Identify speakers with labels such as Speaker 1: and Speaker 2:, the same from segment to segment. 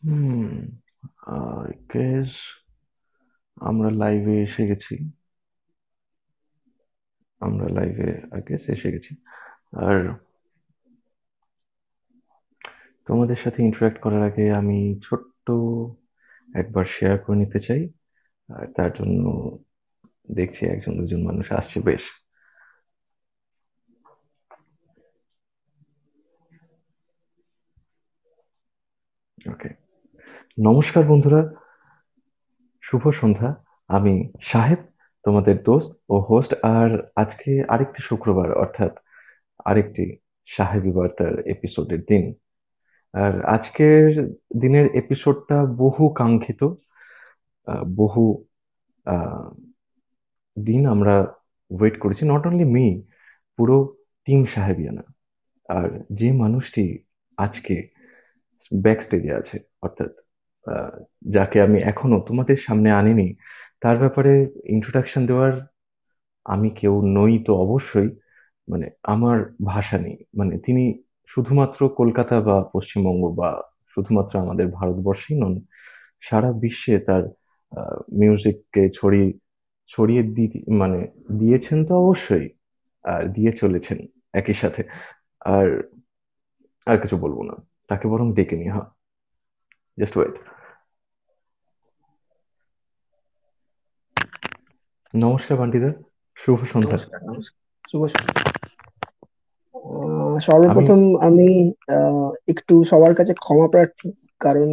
Speaker 1: হুম, guess আমরা লাইভে এসে গেছি। আমরা লাইভে গেস এসে গেছি। আর তোমাদের সাথে ইন্টারেক্ট করার আগে আমি ছোট্ট একবার শেয়ার করে নিতে চাই। আর তার জন্য দেখছি একজন দুজন মানুষ আসছে বেশ। ওকে, নমস্কার বন্ধুরা, শুভ সন্ধ্যা। আমি সাহেব, তোমাদের দোস্ত ও হোস্ট। আর আজকে আরেকটি শুক্রবার, অর্থাৎ আরেকটি সাহেবী বার্তার এপিসোডের দিন। আর আজকের দিনের এপিসোডটা বহু কাঙ্ক্ষিত। বহু আহ, দিন আমরা ওয়েট করেছি, নট অনলি মি, পুরো টিম সাহেবিয়ানা। আর যে মানুষটি আজকে ব্যাক স্টেজে আছে, অর্থাৎ আহ, যাকে আমি এখনো তোমাদের সামনে আনিনি, তার ব্যাপারে ইন্ট্রোডাকশন দেওয়ার আমি কেউ নই তো অবশ্যই। মানে আমার ভাষা নেই। মানে তিনি শুধুমাত্র কলকাতা বা পশ্চিমবঙ্গ বা শুধুমাত্র আমাদের ভারতবর্ষেই নন, সারা বিশ্বে তার মিউজিককে ছড়িয়ে মানে দিয়েছেন তো অবশ্যই, আর দিয়ে চলেছেন একই সাথে। আর আর কিছু বলবো না, তাকে বরং ডেকে নি। হ্যাঁ, জাস্ট ওয়েট। নমস্কার বান্টিদা, শুভ সন্ধ্যা।
Speaker 2: নমস্কার, নমস্কার। শুভ সন্ধ্যা।
Speaker 1: আমি
Speaker 2: সর্বপ্রথম আমি একটু সবার কাছে ক্ষমা প্রার্থী। কারণ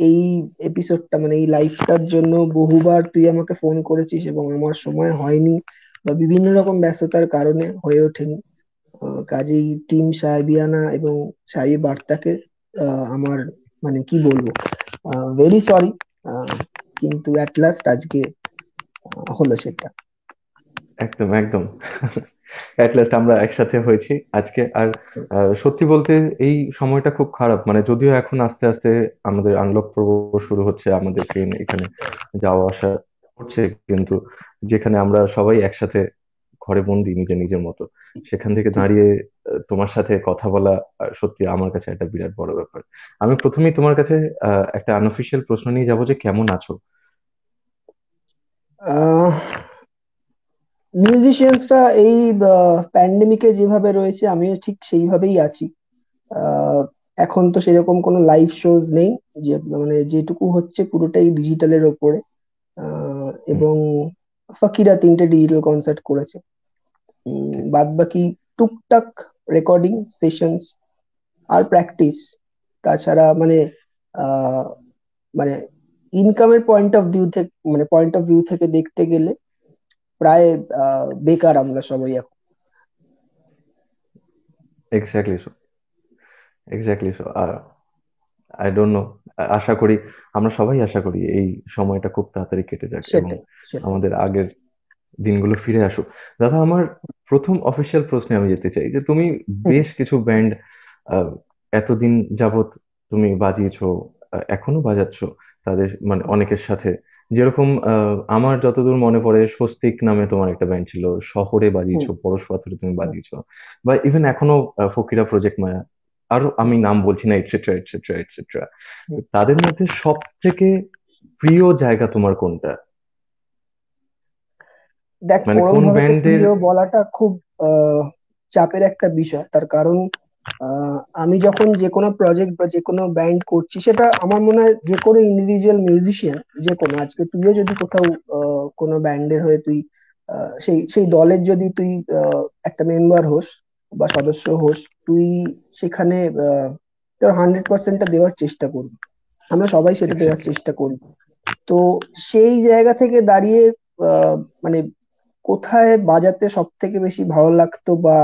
Speaker 2: এই এপিসোডটা মানে এই লাইভটার জন্য বহুবার তুই আমাকে ফোন করেছিস এবং আমার সময় হয়নি বা বিভিন্ন রকম ব্যস্ততার কারণে হয়ে ওঠেনি। কাজেই টিম সাহেবিয়ানা এবং সাহেবী বার্তাকে আমার মানে কি বলবো, ভেরি সরি। কিন্তু অ্যাট লাস্ট আজকে হলো সেটা।
Speaker 1: একদম একদম অ্যাট লাস্ট আমরা একসাথে হয়েছি আজকে। আর সত্যি বলতে এই সময়টা খুব খারাপ। মানে যদিও এখন আস্তে আস্তে আমাদের আনলক পর্ব শুরু হচ্ছে, আমাদের ট্রেন এখানে যাওয়া আসা করছে, কিন্তু যেখানে আমরা সবাই একসাথে ঘরে বন্দি নিজের নিজের মতো, সেখান থেকে
Speaker 2: ঠিক।
Speaker 1: দাঁড়িয়ে তোমার সাথে কথা বলা সত্যি আমার কাছে একটা বিরাট বড় ব্যাপার। আমি প্রথমেই তোমার কাছে একটা আনঅফিসিয়াল প্রশ্ন নিয়ে যাবো যে কেমন আছো।
Speaker 2: আহ মিউজিশিয়ানসরা এই প্যান্ডেমিকে যেভাবে রয়েছে আমিও ঠিক সেইভাবেই আছি। আহ, এখন তো সেরকম কোনো লাইভ শোজ নেই, যে মানে যেটুকু হচ্ছে পুরোটাই ডিজিটালের ওপরে।
Speaker 1: হুম,
Speaker 2: এবং ফাকিরা 3টে ডিজিটাল কনসার্ট করেছে।
Speaker 1: ঠিক।
Speaker 2: বাদ বাকি টুকটাক রেকর্ডিং সেশনস আর প্র্যাকটিস। তাছাড়া মানে আহ মানে ইনকামের পয়েন্ট অফ ভিউ থেকে দেখতে গেলে প্রায় বেকার আমরা সবাই এখন।
Speaker 1: Exactly so, exactly so. I don't know, আশা করি, আমরা সবাই আশা করি এই সময়টা খুব তাড়াতাড়ি কেটে যাক এবং
Speaker 2: সেটাই, সেটাই।
Speaker 1: আমাদের আগের দিনগুলো ফিরে আসুক। দাদা, আমার প্রথম অফিসিয়াল প্রশ্নে আমি যেতে চাই যে তুমি বেশ কিছু ব্যান্ড এতদিন যাবত তুমি বাজিয়েছো, এখনো বাজাচ্ছো তাদের, মানে অনেকের সাথে। যেরকম আমার যতদূর মনে পড়ে, স্বস্তিক নামে তোমার একটা ব্যান্ড ছিল, শহরে
Speaker 2: হুম,
Speaker 1: বাজিয়েছো, পরশ পাথরে তুমি
Speaker 2: হুম,
Speaker 1: বাজিয়েছো, বা ইভেন এখনো ফকিরা প্রজেক্ট মায়া, আরো
Speaker 2: হুম,
Speaker 1: আমি নাম বলছি না, এটসেট্রা এটসেট্রা এটসেট্রা।
Speaker 2: হুম।
Speaker 1: তাদের মধ্যে সব থেকে প্রিয় জায়গা তোমার কোনটা?
Speaker 2: দেখ,
Speaker 1: মানে
Speaker 2: ওরম
Speaker 1: কোন
Speaker 2: ভাবে তো
Speaker 1: ব্যান্ডের?
Speaker 2: প্রিয় বলাটা খুব আহ, চাপের একটা বিষয়। তার কারণ আমি যখন যে কোনো প্রজেক্ট বা যে কোনো ব্যান্ড করছি, সেটা আমার মনে হয় যে কোনো ইন্ডিভিজুয়াল মিউজিশিয়ান, যে কোনো, আজকে তুইও যদি কোথাও কোনো ব্যান্ডের হয়ে তুই সেই সেই দলের যদি তুই একটা মেম্বার হোস বা সদস্য হোস, তুই সেখানে তোর 100%টা দেওয়ার চেষ্টা করবি। আমরা সবাই সেটা দেওয়ার
Speaker 1: এক্স্যাক্টলি।
Speaker 2: চেষ্টা করি। তো সেই জায়গা থেকে দাঁড়িয়ে আহ, মানে কোথায় বাজাতে সব থেকে বেশি ভালো লাগতো বা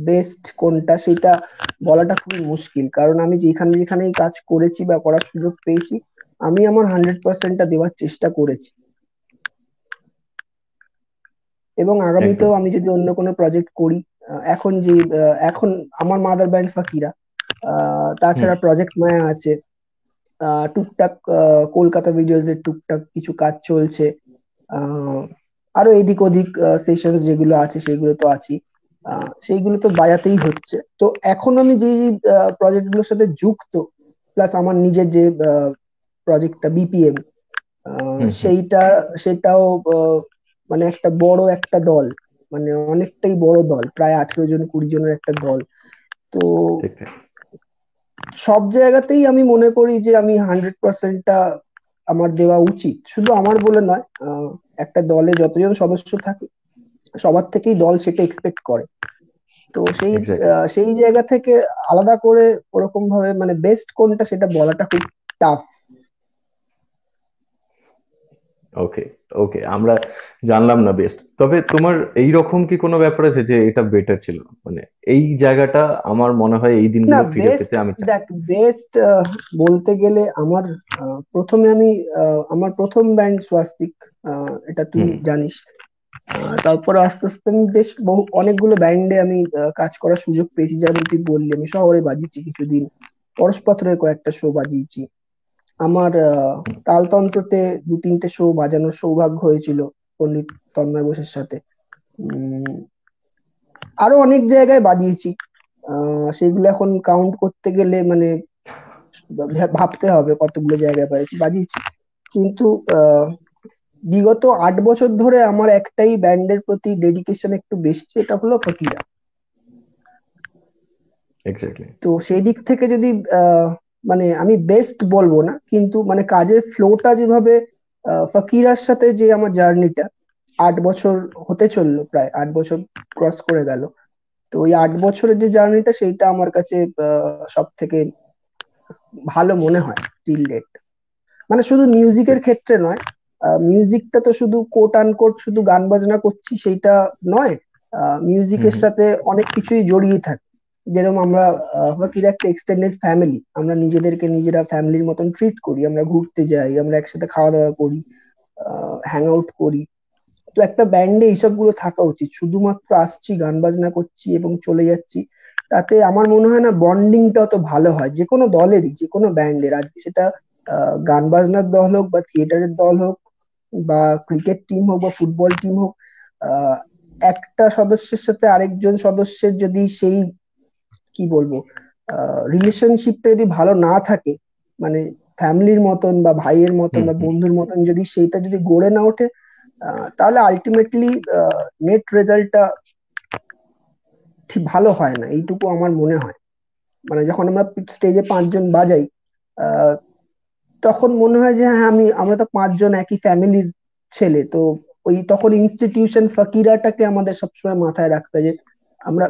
Speaker 2: বেস্ট কোনটা, সেটা বলাটা খুবই মুশকিল। কারণ আমি যেখানে যেখানেই কাজ করেছি বা করার সুযোগ পেয়েছি, আমি আমার 100%টা দেওয়ার চেষ্টা করেছি। এবং
Speaker 1: একদম।
Speaker 2: আগামীতেও আমি যদি অন্য কোনো প্রজেক্ট করি, এখন যে এখন আমার মাদার ব্যান্ড ফাকিরা,
Speaker 1: হুম।
Speaker 2: তাছাড়া প্রজেক্ট মায়া আছে, টুকটাক কলকাতা ভিডিওস এর টুকটাক কিছু কাজ চলছে, আহ, আরো এদিক ওদিক সেশনস যেগুলো আছে সেগুলো তো আছি, সেইগুলো তো বাজাতেই হচ্ছে। তো এখন আমি যে প্রজেক্ট গুলোর সাথে যুক্ত, প্লাস আমার নিজের যে প্রজেক্টটা বিপিএম,
Speaker 1: হুম। হুম।
Speaker 2: সেইটা সেটাও মানে একটা বড় একটা দল, মানে অনেকটাই বড় দল, প্রায় 18 জন 20 জনের একটা দল। তো
Speaker 1: ঠিক ঠিক।
Speaker 2: সব জায়গাতেই আমি মনে করি যে আমি 100%টা আমার দেওয়া উচিত, শুধু আমার বলে নয়, একটা দলে যতজন সদস্য থাকে সবার থেকেই দল সেটা এক্সপেক্ট করে। তো
Speaker 1: এক্স্যাক্টলি।
Speaker 2: সেই জায়গা থেকে আলাদা করে ওরকম ভাবে মানে বেস্ট কোনটা সেটা বলাটা খুব টাফ।
Speaker 1: ওকে। ওকে, আমরা জানলাম না বেস্ট, তবে তোমার এই রকম কি কোনো ব্যাপার আছে যে এটা বেটার ছিল, মানে এই জায়গাটা আমার মনে হয় এই
Speaker 2: না
Speaker 1: দিনগুলো ফিরে
Speaker 2: বেস্ট,
Speaker 1: পেতে আমি চাই।
Speaker 2: দেখ বেস্ট বলতে গেলে আমার প্রথমে আমি আমার প্রথম ব্যান্ড স্বাস্তিক, এটা তুই
Speaker 1: হুম।
Speaker 2: জানিস। তারপরে আস্তে আস্তে আমি বেশ বহু অনেকগুলো ব্যান্ডে আমি কাজ করার সুযোগ পেয়েছি, যেমন তুই বললি আমি শহরে বাজিয়েছি কিছুদিন, পরশপাথরের কয়েকটা শো বাজিয়েছি, আমার তালতন্ত্রতে 2-3টে শো বাজানোর সৌভাগ্য হয়েছিল পণ্ডিত তন্ময় বোসের সাথে। উম আরো অনেক জায়গায় বাজিয়েছি, সেগুলো এখন কাউন্ট করতে গেলে মানে ভাবতে হবে কতগুলো জায়গায় বাজিয়েছি। কিন্তু আহ বিগত 8 বছর ধরে আমার একটাই ব্যান্ডের প্রতি ডেডিকেশন একটু বেশি, সেটা হলো ফকিরা।
Speaker 1: এক্স্যাক্টলি।
Speaker 2: তো সেই দিক থেকে যদি আহ মানে আমি বেস্ট বলবো না, কিন্তু মানে কাজের ফ্লোটা যেভাবে ফকিরার সাথে যে আমার জার্নিটা 8 বছর হতে চললো, প্রায় 8 বছর ক্রস করে গেল। তো ওই 8 বছরের যে জার্নিটা সেইটা আমার কাছে সব থেকে ভালো মনে হয় টিল ডেট। মানে শুধু মিউজিকের
Speaker 1: ঠিক।
Speaker 2: ক্ষেত্রে নয়, মিউজিকটা তো শুধু কোট আনকোট শুধু গান বাজনা করছি সেইটা নয়,
Speaker 1: হুম।
Speaker 2: মিউজিকের
Speaker 1: হুম।
Speaker 2: সাথে অনেক কিছুই জড়িয়ে থাকে। যেরকম আমরা হকির একটা এক্সটেন্ডেড ফ্যামিলি, আমরা নিজেদেরকে নিজেরা ফ্যামিলির মতন ট্রিট করি, আমরা ঘুরতে যাই, আমরা একসাথে খাওয়া দাওয়া করি, হ্যাং আউট করি। তো একটা ব্যান্ডে এইসব গুলো থাকা উচিত, শুধুমাত্র আসছি গান বাজনা করছি এবং চলে যাচ্ছি, তাতে আমার মনে হয় না বন্ডিংটা অত ভালো হয় যে কোনো দলেরই, যে কোনো ব্যান্ডের, আজকে সেটা গান বাজনার দল হোক বা থিয়েটারের দল হোক বা ক্রিকেট টিম হোক বা ফুটবল টিম হোক। আহ একটা সদস্যের সাথে আরেকজন সদস্যের যদি সেই কি বলবো রিলেশনশিপটা যদি ভালো না থাকে, মানে ফ্যামিলির মতন বা ভাইয়ের মতন
Speaker 1: হুম।
Speaker 2: বা
Speaker 1: হুম।
Speaker 2: বন্ধুর মতন যদি সেইটা যদি গড়ে না ওঠে, তাহলে আলটিমেটলি নেট রেজাল্টটা ঠিক ভালো হয় না, এইটুকু আমার মনে হয়। মানে যখন আমরা স্টেজে 5 জন বাজাই, আহ, তখন মনে হয় যে হ্যাঁ আমরা তো 5 জন একই ফ্যামিলির ছেলে। তো ওই তখন ইনস্টিটিউশন ফকিরাটাকে আমাদের সবসময় মাথায় রাখতে হয় যে আমরা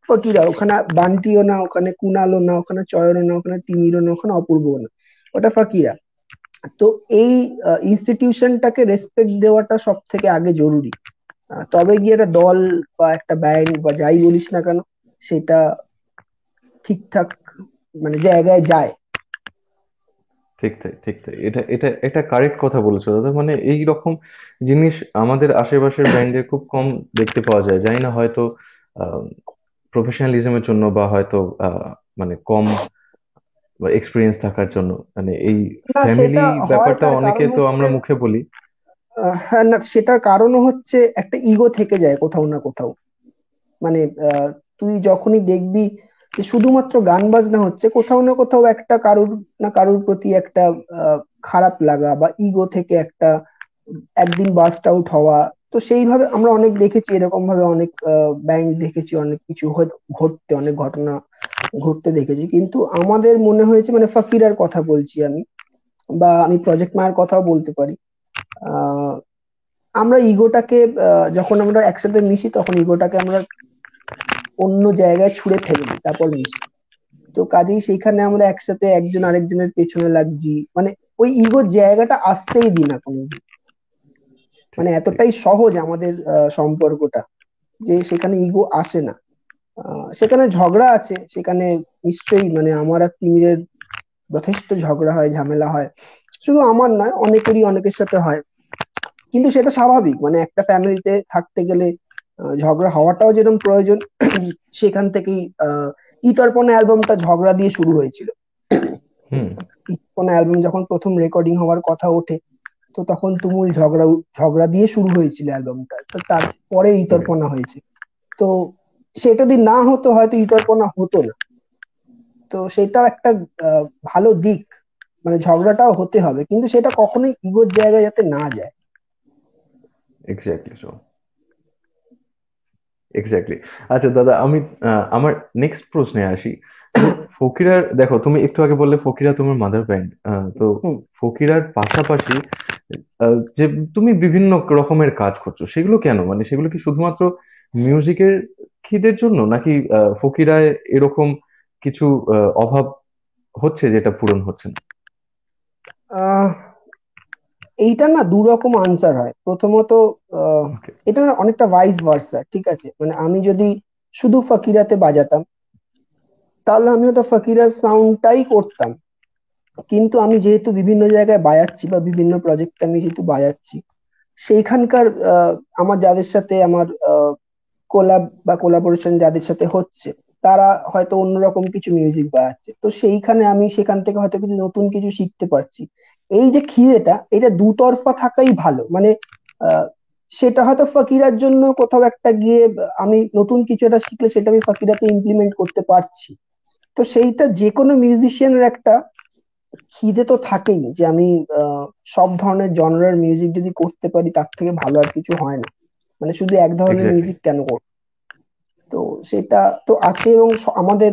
Speaker 2: ফকিরা, ওখানে বান্টিও না, ওখানে কুনালও না, ওখানে চয়নও না, ওখানে তিমিরও না, ওখানে অপূর্বও না, ওটা ফকিরা। তো এই ইনস্টিটিউশনটাকে রেসপেক্ট দেওয়াটা সব থেকে আগে জরুরি, তবে গিয়ে একটা দল বা একটা ব্যান্ড বা যাই বলিস না কেন সেটা ঠিকঠাক মানে জায়গায় যায়।
Speaker 1: ঠিক তাই, ঠিক তাই। এটা এটা এটা কারেক্ট কথা বলেছো দাদা, মানে এই রকম জিনিস আমাদের আশেপাশের ব্যান্ডে খুব কম দেখতে পাওয়া যায়, জানি না হয়তো প্রফেশনালিজমের জন্য বা হয়তো মানে কম এক্সপিরিয়েন্স থাকার জন্য, মানে এই
Speaker 2: না
Speaker 1: ফ্যামিলি
Speaker 2: সেটা হয়,
Speaker 1: ব্যাপারটা
Speaker 2: তার
Speaker 1: অনেকে
Speaker 2: কারণ
Speaker 1: তো
Speaker 2: হচ্ছে
Speaker 1: আমরা মুখে বলি।
Speaker 2: হ্যাঁ, না সেটার কারণও হচ্ছে একটা ইগো থেকে যায় কোথাও না কোথাও। মানে তুই যখনই দেখবি যে শুধুমাত্র গান বাজনা হচ্ছে, কোথাও না কোথাও একটা কারুর না কারুর প্রতি একটা খারাপ লাগা বা ইগো থেকে একটা একদিন বাস্ট আউট হওয়া। তো সেইভাবে আমরা অনেক দেখেছি, এরকম ভাবে অনেক ব্যান্ড দেখেছি, অনেক কিছু ঘটতে, অনেক ঘটনা ঘটতে দেখেছি। কিন্তু আমাদের মনে হয়েছে, মানে ফাকিরার কথা বলছি আমি, বা আমি প্রজেক্ট মায়ের কথাও বলতে পারি, আহ আমরা ইগোটাকে যখন আমরা একসাথে মিশি তখন ইগোটাকে আমরা অন্য জায়গায় ছুঁড়ে ফেলে দিই, তারপর মিশি। তো কাজেই সেইখানে আমরা একসাথে একজন আরেকজনের পেছনে লাগছি, মানে ওই ইগোর জায়গাটা আসতেই দিই না কোনোদিন।
Speaker 1: ঠিক
Speaker 2: মানে
Speaker 1: ঠিক।
Speaker 2: এতটাই সহজ আমাদের সম্পর্কটা যে সেখানে ইগো আসে না। সেখানে ঝগড়া আছে, সেখানে নিশ্চয়ই মানে আমার আর তিমিরের যথেষ্ট ঝগড়া হয়, ঝামেলা হয়, শুধু আমার নয় অনেকেরই অনেকের সাথে হয়। কিন্তু সেটা স্বাভাবিক, মানে একটা ফ্যামিলিতে থাকতে গেলে ঝগড়া হওয়াটাও যেরকম প্রয়োজন সেখান থেকেই ইতর্পণ অ্যালবামটা ঝগড়া দিয়ে শুরু হয়েছিল।
Speaker 1: হুম।
Speaker 2: ইতর্পণ অ্যালবাম যখন প্রথম রেকর্ডিং হওয়ার কথা ওঠে, তো তখন তুমুল ঝগড়া ঝগড়া দিয়ে শুরু হয়েছিল অ্যালবামটা, তো তারপরে
Speaker 1: রাইট।
Speaker 2: ইতর্পণা হয়েছে। তো সেটা যদি না হতো হয়তো ইতর্পণা হতো না। তো সেটাও একটা ভালো দিক, মানে ঝগড়াটাও হতে হবে কিন্তু সেটা কখনোই ইগোর জায়গায় যাতে না যায়।
Speaker 1: Exactly so. এক্স্যাক্টলি। আচ্ছা দাদা, আমি আমার নেক্সট প্রশ্নে আসি। যে ফকিরার, দেখো তুমি একটু আগে বললে ফকিরা তোমার মাদার ব্যান্ড, তো
Speaker 2: হুম।
Speaker 1: ফকিরার পাশাপাশি যে তুমি বিভিন্ন রকমের কাজ করছো, সেগুলো কেন? মানে সেগুলো কি শুধুমাত্র মিউজিকের খিদের জন্য, নাকি ফকিরায় এরকম কিছু অভাব হচ্ছে যেটা পূরণ হচ্ছে না?
Speaker 2: আহ এইটা না দু রকম আনসার হয়। প্রথমত, আহ,
Speaker 1: ওকে।
Speaker 2: এটা না অনেকটা ভাইস ভার্সা, ঠিক আছে? মানে আমি যদি শুধু ফকিরাতে বাজাতাম তাহলে আমিও তো ফকিরার সাউন্ডটাই করতাম, কিন্তু আমি যেহেতু বিভিন্ন জায়গায় বাজাচ্ছি বা বিভিন্ন প্রজেক্টে আমি যেহেতু বাজাচ্ছি, সেইখানকার আমার যাদের সাথে আমার কোলাব বা কোলাবোরেশন যাদের সাথে হচ্ছে, তারা হয়তো অন্যরকম কিছু মিউজিক বাজাচ্ছে, তো সেইখানে আমি সেখান থেকে হয়তো কিছু নতুন কিছু শিখতে পারছি। এই যে খিদেটা, এটা দুতরফা থাকাই ভালো। মানে আহ, সেটা হয়তো ফাকিরার জন্য কোথাও একটা গিয়ে আমি নতুন কিছু একটা শিখলে সেটা আমি ফাকিরাতে ইমপ্লিমেন্ট করতে পারছি। তো সেইটা যে কোনো মিউজিশিয়ানের একটা খিদে তো থাকেই যে আমি আহ, সব ধরনের জনরার মিউজিক যদি করতে পারি তার থেকে ভালো আর কিছু হয় না। মানে শুধু এক ধরনের
Speaker 1: এক্স্যাক্টলি।
Speaker 2: মিউজিক কেন করব? তো সেটা তো আছে, এবং আমাদের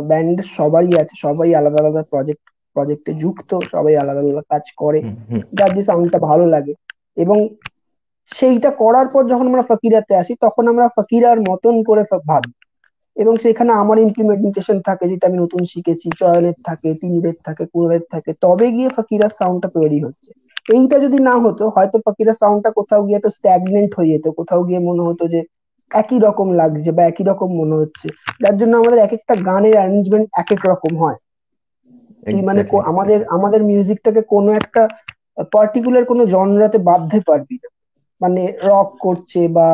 Speaker 2: ব্যান্ড সবারই আছে, সবাই আলাদা আলাদা প্রজেক্টে যুক্ত, সবাই আলাদা আলাদা কাজ করে,
Speaker 1: হুম হুম।
Speaker 2: যার যে সাউন্ডটা ভালো লাগে। এবং সেইটা করার পর যখন আমরা ফকিরাতে আসি তখন আমরা ফকিরার মতন করে ভাবি, এবং সেখানে আমার ইমপ্লিমেন্টেশন থাকে, যেটা আমি নতুন শিখেছি, চয়নের থাকে, তিমিরের থাকে, কুরলের থাকে, তবে গিয়ে ফকিরার সাউন্ডটা তৈরি হচ্ছে। এইটা যদি না হতো হয়তো ফকিরার সাউন্ডটা কোথাও গিয়ে একটা স্ট্যাগনেন্ট হয়ে যেত, কোথাও গিয়ে মনে হতো যে একই রকম লাগছে বা একই রকম মনে হচ্ছে। যার জন্য আমাদের এক একটা গানের অ্যারেঞ্জমেন্ট এক এক রকম হয়। তুই মানে
Speaker 1: এক্স্যাক্টলি
Speaker 2: আমাদের
Speaker 1: এক্স্যাক্টলি।
Speaker 2: আমাদের মিউজিকটাকে কোনো একটা পার্টিকুলার কোনো জনরাতে বাঁধতে পারবি না। মানে রক করছে বা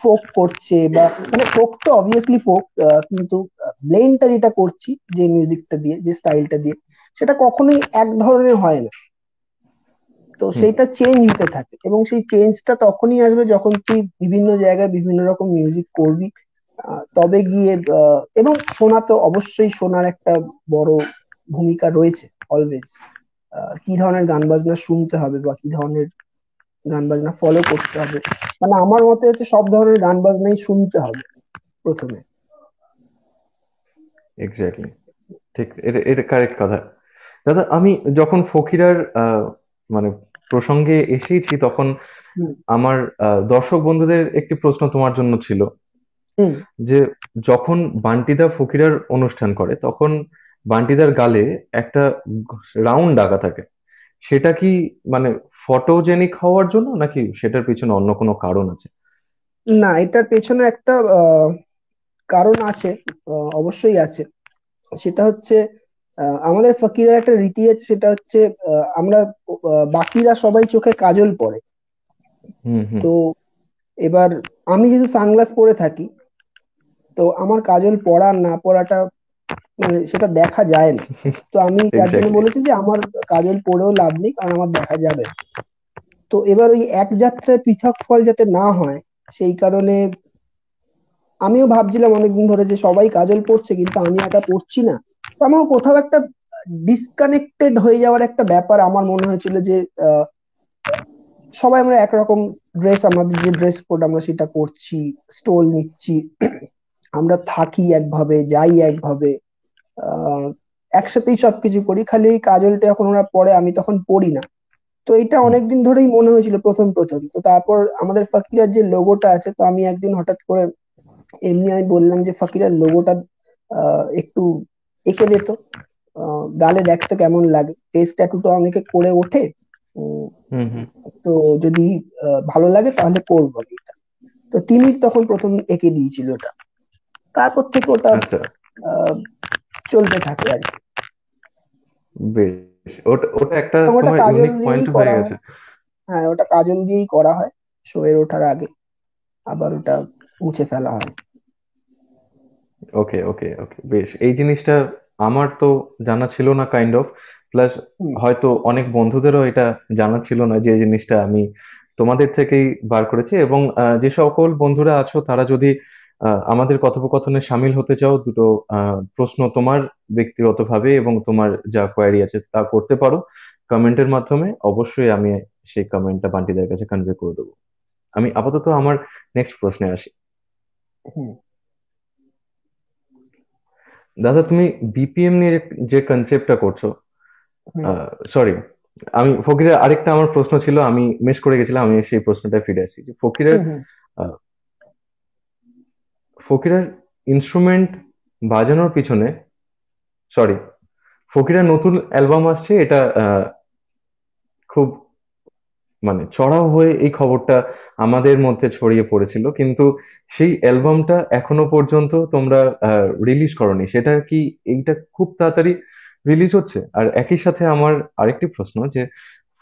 Speaker 2: ফোক করছে, বা মানে ফোক তো অবভিয়াসলি ফোক, কিন্তু ব্লেন্ডটা যেটা করছি, যে মিউজিকটা দিয়ে, যে স্টাইলটা দিয়ে, সেটা কখনোই এক ধরনের হয় না। তো
Speaker 1: হুম।
Speaker 2: সেইটা চেঞ্জ হতে থাকে, এবং সেই চেঞ্জটা তখনই আসবে যখন তুই বিভিন্ন জায়গায় বিভিন্ন রকম মিউজিক করবি। তবে গিয়ে এবং শোনা তো অবশ্যই, শোনার একটা বড় ভূমিকা রয়েছে অলওয়েজ। কি ধরনের গান বাজনা শুনতে হবে বা কি ধরনের গান বাজনা ফলো করতে হবে, মানে আমার মতে হচ্ছে সব ধরনের গান বাজনাই শুনতে হবে প্রথমে।
Speaker 1: এক্স্যাক্টলি। ঠিক, এটা এটা কারেক্ট কথা। দাদা, আমি যখন ফকিরার মানে প্রসঙ্গে এসেইছি, তখন
Speaker 2: হুম।
Speaker 1: আমার দর্শক বন্ধুদের একটি প্রশ্ন তোমার জন্য ছিল
Speaker 2: হুম।
Speaker 1: যে, যখন বান্টিদা ফকিরার অনুষ্ঠান করে তখন বান্টিদার গালে একটা রাউন্ড আঁকা থাকে, সেটা কি মানে ফটোজেনিক হওয়ার জন্য, নাকি সেটার পিছনে অন্য কোনো কারণ আছে?
Speaker 2: না, এটার পেছনে একটা কারণ আছে, অবশ্যই আছে। সেটা হচ্ছে আমাদের ফকিরের একটা রীতি আছে, সেটা হচ্ছে আমরা বাকিরা সবাই চোখে কাজল পরে।
Speaker 1: হুম হুম।
Speaker 2: তো এবার আমি যেহেতু সানগ্লাস পরে থাকি, তো আমার কাজল পরা না পরাটা মানে সেটা দেখা যায় না। তো আমি যার জন্য
Speaker 1: এক্স্যাক্টলি।
Speaker 2: বলেছি যে আমার কাজল পরেও লাভ নেই, কারণ আমার দেখা যাবে না। তো এবার ওই এক যাত্রায় পৃথক ফল যাতে না হয়, সেই কারণে আমিও ভাবছিলাম অনেকদিন ধরে যে সবাই কাজল পড়ছে কিন্তু আমি একা পড়ছি না। সামহাও কোথাও একটা ডিসকানেক্টেড হয়ে যাওয়ার একটা ব্যাপার আমার মনে হয়েছিল যে আহ, সবাই আমরা একরকম ড্রেস, আমাদের যে ড্রেস কোড আমরা সেটা করছি, স্টোল নিচ্ছি, আমরা থাকি একভাবে, যাই একভাবে, আহ একসাথেই সবকিছু করি, খালি এই কাজলটা যখন ওরা পরে আমি তখন পড়ি না। তো এটা
Speaker 1: হুম
Speaker 2: অনেকদিন ধরেই মনে হয়েছিল প্রথম প্রথম। তো তারপর আমাদের ফাকিরার যে লোগোটা আছে, তো আমি একদিন হঠাৎ করে এমনি আমি বললাম যে ফাকিরার লোগোটা একটু এঁকে দে তো, গালে দেখতো কেমন লাগে, ফেস ট্যাটুটা অনেকে করে ওঠে। উম,
Speaker 1: হুম হুম।
Speaker 2: তো যদি ভালো লাগে তাহলে করবো আমি এটা। তো তিনি তখন প্রথম এঁকে দিয়েছিল ওটা, তারপর থেকে ওটা
Speaker 1: আচ্ছা।
Speaker 2: আহ, চলতে থাকে আর কি।
Speaker 1: বেশ, ওটা ওটা একটা
Speaker 2: এবং ওটা
Speaker 1: তোমার
Speaker 2: কাজল
Speaker 1: ইউনিক
Speaker 2: দিয়েই
Speaker 1: পয়েন্ট হয়ে
Speaker 2: করা
Speaker 1: গেছে।
Speaker 2: হয়। হ্যাঁ, ওটা কাজল দিয়েই করা হয় শো এর ওঠার আগে। আবার ওটা মুছে ফেলা হয়।
Speaker 1: ওকে, ওকে, ওকে, বেশ। এই জিনিসটা আমার তো জানা ছিল না, কাইন্ড অফ। প্লাস
Speaker 2: হুম।
Speaker 1: হয়তো অনেক বন্ধুদেরও এটা জানা ছিল না যে এই জিনিসটা আমি তোমাদের থেকেই বার করেছি। এবং যে সকল বন্ধুরা আছো তারা যদি আমাদের কথোপকথনে সামিল হতে চাও, দুটো প্রশ্ন তোমার ব্যক্তিগতভাবে এবং তোমার যা কোয়ারি আছে তা করতে পারো কমেন্টের মাধ্যমে। অবশ্যই আমি সেই কমেন্টটা বান্টিদের কাছে কনভে করে দেবো। আমি আপাতত আমার নেক্সট প্রশ্নে আসি।
Speaker 2: হুম।
Speaker 1: দাদা, তুমি বিপিএম নিয়ে যে কনসেপ্টটা করছো,
Speaker 2: হুম।
Speaker 1: সরি, আমি ফকিরের আরেকটা আমার প্রশ্ন ছিল, আমি মিস করে গেছিলাম। আমি সেই প্রশ্নটা ফিরে আসি যে ফকিরের
Speaker 2: হুম। হুম।
Speaker 1: আহ, ফকিরের ইনস্ট্রুমেন্ট বাজানোর পিছনে, সরি, ফকিরের নতুন অ্যালবাম আসছে, এটা খুব মানে চড়াও হয়ে এই খবরটা আমাদের মধ্যে ছড়িয়ে পড়েছিল, কিন্তু সেই অ্যালবামটা এখনো পর্যন্ত তোমরা রিলিজ করোনি। সেটা কি এইটা খুব তাড়াতাড়ি রিলিজ হচ্ছে? আর একই সাথে আমার আরেকটি প্রশ্ন যে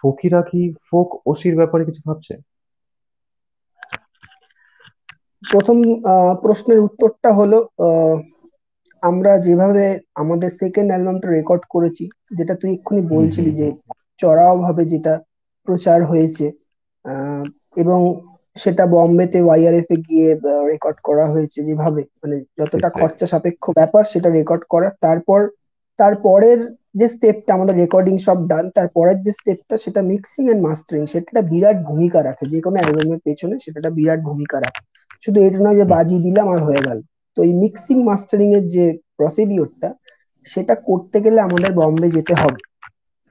Speaker 1: ফকিরা কি ফোক ওসির ব্যাপারে কিছু ভাবছে?
Speaker 2: প্রথম প্রশ্নের উত্তরটা হলো, আমরা যেভাবে আমাদের সেকেন্ড অ্যালবামটা রেকর্ড করেছি, যেটা তুই এক্ষুনি
Speaker 1: হুম, হুম,
Speaker 2: বলছিলি যে
Speaker 1: হুম।
Speaker 2: চড়াও ভাবে যেটা প্রচার হয়েছে, আহ, এবং সেটা বম্বেতে ওয়াইআরএফ এ গিয়ে রেকর্ড করা হয়েছে, যেভাবে মানে যতটা
Speaker 1: এক্স্যাক্টলি।
Speaker 2: খরচা সাপেক্ষ ব্যাপার সেটা রেকর্ড করা, তারপর তারপরের যে স্টেপটা, আমাদের রেকর্ডিং সব ডান, তারপরের যে স্টেপটা সেটা মিক্সিং এন্ড মাস্টারিং, সেটা একটা বিরাট ভূমিকা রাখে যে কোনো অ্যালবামের পেছনে, সেটা একটা বিরাট ভূমিকা রাখে। শুধু এটা নয় যে
Speaker 1: হুম।
Speaker 2: বাজিয়ে দিলাম আর হয়ে গেল। তো এই মিক্সিং মাস্টারিং এর যে প্রসিডিওরটা, সেটা করতে গেলে আমাদের বম্বে যেতে হবে।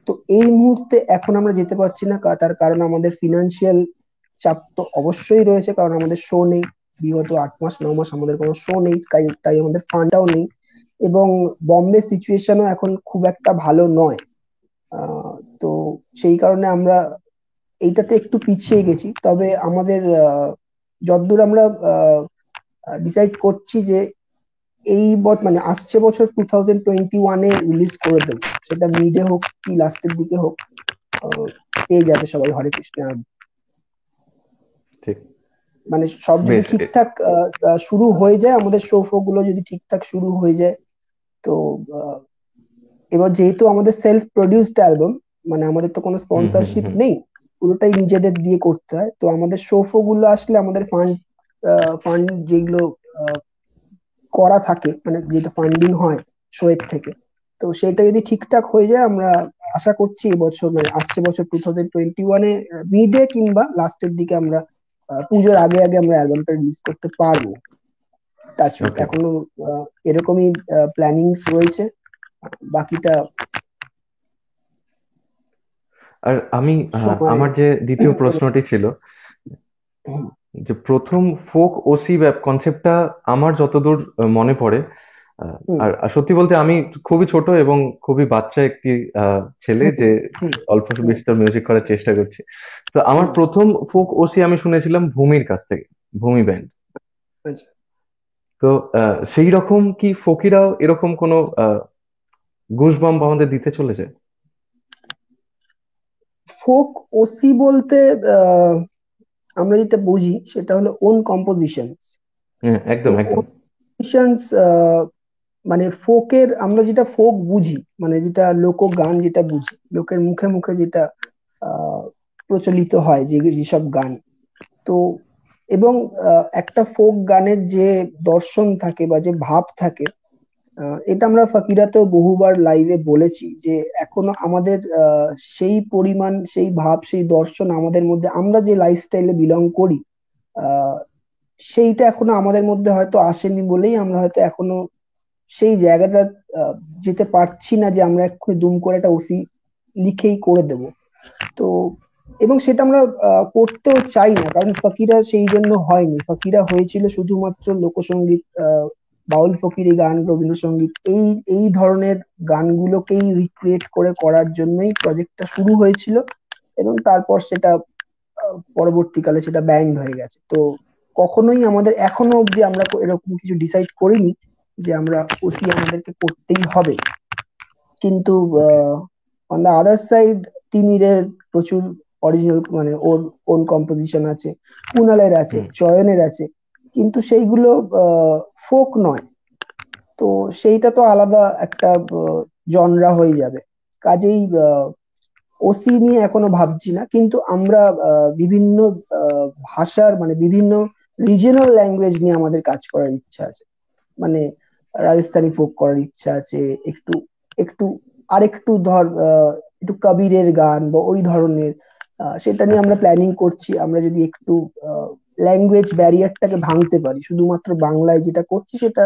Speaker 2: তো এই মুহূর্তে এখন আমরা যেতে পারছি না, তার কারণ আমাদের ফিনান্সিয়াল চাপ তো অবশ্যই রয়েছে, কারণ আমাদের শো নেই। বিগত 8 মাস 9 মাস আমাদের কোনো শো নেই, তাই তাই আমাদের ফান্ডটাও নেই। এবং বম্বে সিচুয়েশনও এখন খুব একটা ভালো নয়। আহ, তো সেই কারণে আমরা এইটাতে একটু পিছিয়ে গেছি। তবে আমাদের যতদূর আমরা ডিসাইড করছি যে এই মানে আসছে বছর 2021-এ রিলিজ করে দেবো, সেটা মিডে হোক কি লাস্টের দিকে হোক, আহ, পেয়ে যাবে সবাই হরে কৃষ্ণ আগ।
Speaker 1: ঠিক।
Speaker 2: মানে সব যদি
Speaker 1: বেশ।
Speaker 2: ঠিকঠাক শুরু হয়ে যায়, আমাদের শো ফো গুলো যদি ঠিকঠাক শুরু হয়ে যায়, তো আহ, এবার যেহেতু আমাদের সেলফ প্রডিউসড অ্যালবাম, মানে আমাদের তো কোনো
Speaker 1: হুম, হুম,
Speaker 2: স্পন্সরশিপ
Speaker 1: হুম।
Speaker 2: নেই, পুরোটাই নিজেদের দিয়ে করতে হয়। তো আমাদের শো ফো গুলো আসলে আমাদের ফান্ড যেগুলো আহ, করা থাকে, মানে যেটা ফান্ডিং হয় শো এর থেকে, তো সেটা যদি ঠিকঠাক হয়ে যায়, আমরা আশা করছি এবছর মানে আসছে বছর 2021-এ মিডে কিংবা লাস্টের দিকে আমরা পুজোর আগে আগে আমরা অ্যালবামটা রিলিজ করতে পারবো। টাচউড
Speaker 1: ওকে।
Speaker 2: এখনো এরকমই প্ল্যানিংস রয়েছে। বাকিটা
Speaker 1: আর আমি
Speaker 2: সময়
Speaker 1: আমার যে দ্বিতীয়
Speaker 2: এবং
Speaker 1: প্রশ্নটি ছিল
Speaker 2: হুম।
Speaker 1: যে প্রথম ফোক ওসি কনসেপ্টটা আমার যতদূর মনে পড়ে,
Speaker 2: হুম।
Speaker 1: আর সত্যি বলতে আমি খুবই ছোট এবং খুবই বাচ্চা একটি ছেলে
Speaker 2: হুম।
Speaker 1: যে
Speaker 2: হুম।
Speaker 1: অল্প
Speaker 2: হুম।
Speaker 1: বিস্তর মিউজিক করার চেষ্টা করছি। তো আমার
Speaker 2: হুম।
Speaker 1: প্রথম ফোক ওসি আমি শুনেছিলাম ভূমির কাছ থেকে, ভূমি ব্যান্ড।
Speaker 2: আচ্ছা।
Speaker 1: তো সেই রকম কি ফকিরাও এরকম কোনো গুজবাম্প আমাদের দিতে চলেছে?
Speaker 2: ফোক ওসি বলতে আহ, আমরা যেটা বুঝি সেটা হলো ওন কম্পোজিশন।
Speaker 1: হ্যাঁ,
Speaker 2: তো
Speaker 1: একদম, একদম।
Speaker 2: musicians, মানে ফোকের আমরা যেটা ফোক বুঝি, মানে যেটা লোকগান যেটা বুঝি, লোকের মুখে মুখে যেটা আহ, প্রচলিত হয়, যে যেসব গান। তো এবং একটা ফোক গানের যে দর্শন থাকে বা যে ভাব থাকে, এটা আমরা ফাকিরাতেও বহুবার লাইভে বলেছি যে এখনো আমাদের সেই পরিমাণ, সেই ভাব, সেই দর্শন আমাদের মধ্যে, আমরা যে লাইফস্টাইলে বিলং করি, আহ, সেইটা এখনো আমাদের মধ্যে হয়তো আসেনি বলেই আমরা হয়তো এখনো সেই জায়গাটা আহ, যেতে পারছি না, যে আমরা এক্ষুনি দুম করে একটা ওসি লিখেই করে দেব। তো এবং সেটা আমরা করতেও চাই না, কারণ ফকিরা সেই জন্য হয়নি। ফকিরা হয়েছিল শুধুমাত্র লোকসঙ্গীত, বাউল ফকিরি গান, রবীন্দ্রসঙ্গীত, এই এই ধরনের গানগুলোকেই রিক্রিয়েট করে করার জন্যই প্রজেক্টটা শুরু হয়েছিল। এবং তারপর সেটা পরবর্তীকালে সেটা ব্যান্ড হয়ে গেছে। তো কখনোই আমাদের এখনো অব্দি আমরা এরকম কিছু ডিসাইড করিনি যে আমরা ওসি আমাদেরকে করতেই হবে। কিন্তু
Speaker 1: ওকে।
Speaker 2: অন দা আদার সাইড, তিমিরের প্রচুর অরিজিনাল মানে ওর ওন কম্পোজিশন আছে, কুনালের আছে,
Speaker 1: হুম
Speaker 2: চয়নের আছে, কিন্তু সেইগুলো ফোক নয়। তো সেইটা তো আলাদা একটা জনরা হয়ে যাবে। কাজেই ওসি নিয়ে এখনো ভাবছি না, কিন্তু আমরা বিভিন্ন ভাষার মানে বিভিন্ন রিজিয়নাল ল্যাঙ্গুয়েজ নিয়ে আমাদের কাজ করার ইচ্ছা আছে। মানে রাজস্থানি ফোক করার ইচ্ছা আছে, একটু একটু আরেকটু ধর একটু কবিরের গান বা ওই ধরনের, সেটা নিয়ে
Speaker 1: আচ্ছা
Speaker 2: আমরা প্ল্যানিং করছি। আমরা যদি একটু ল্যাঙ্গুয়েজ ব্যারিয়ারটাকে ভাঙতে পারি, শুধুমাত্র বাংলায় যেটা করছি সেটা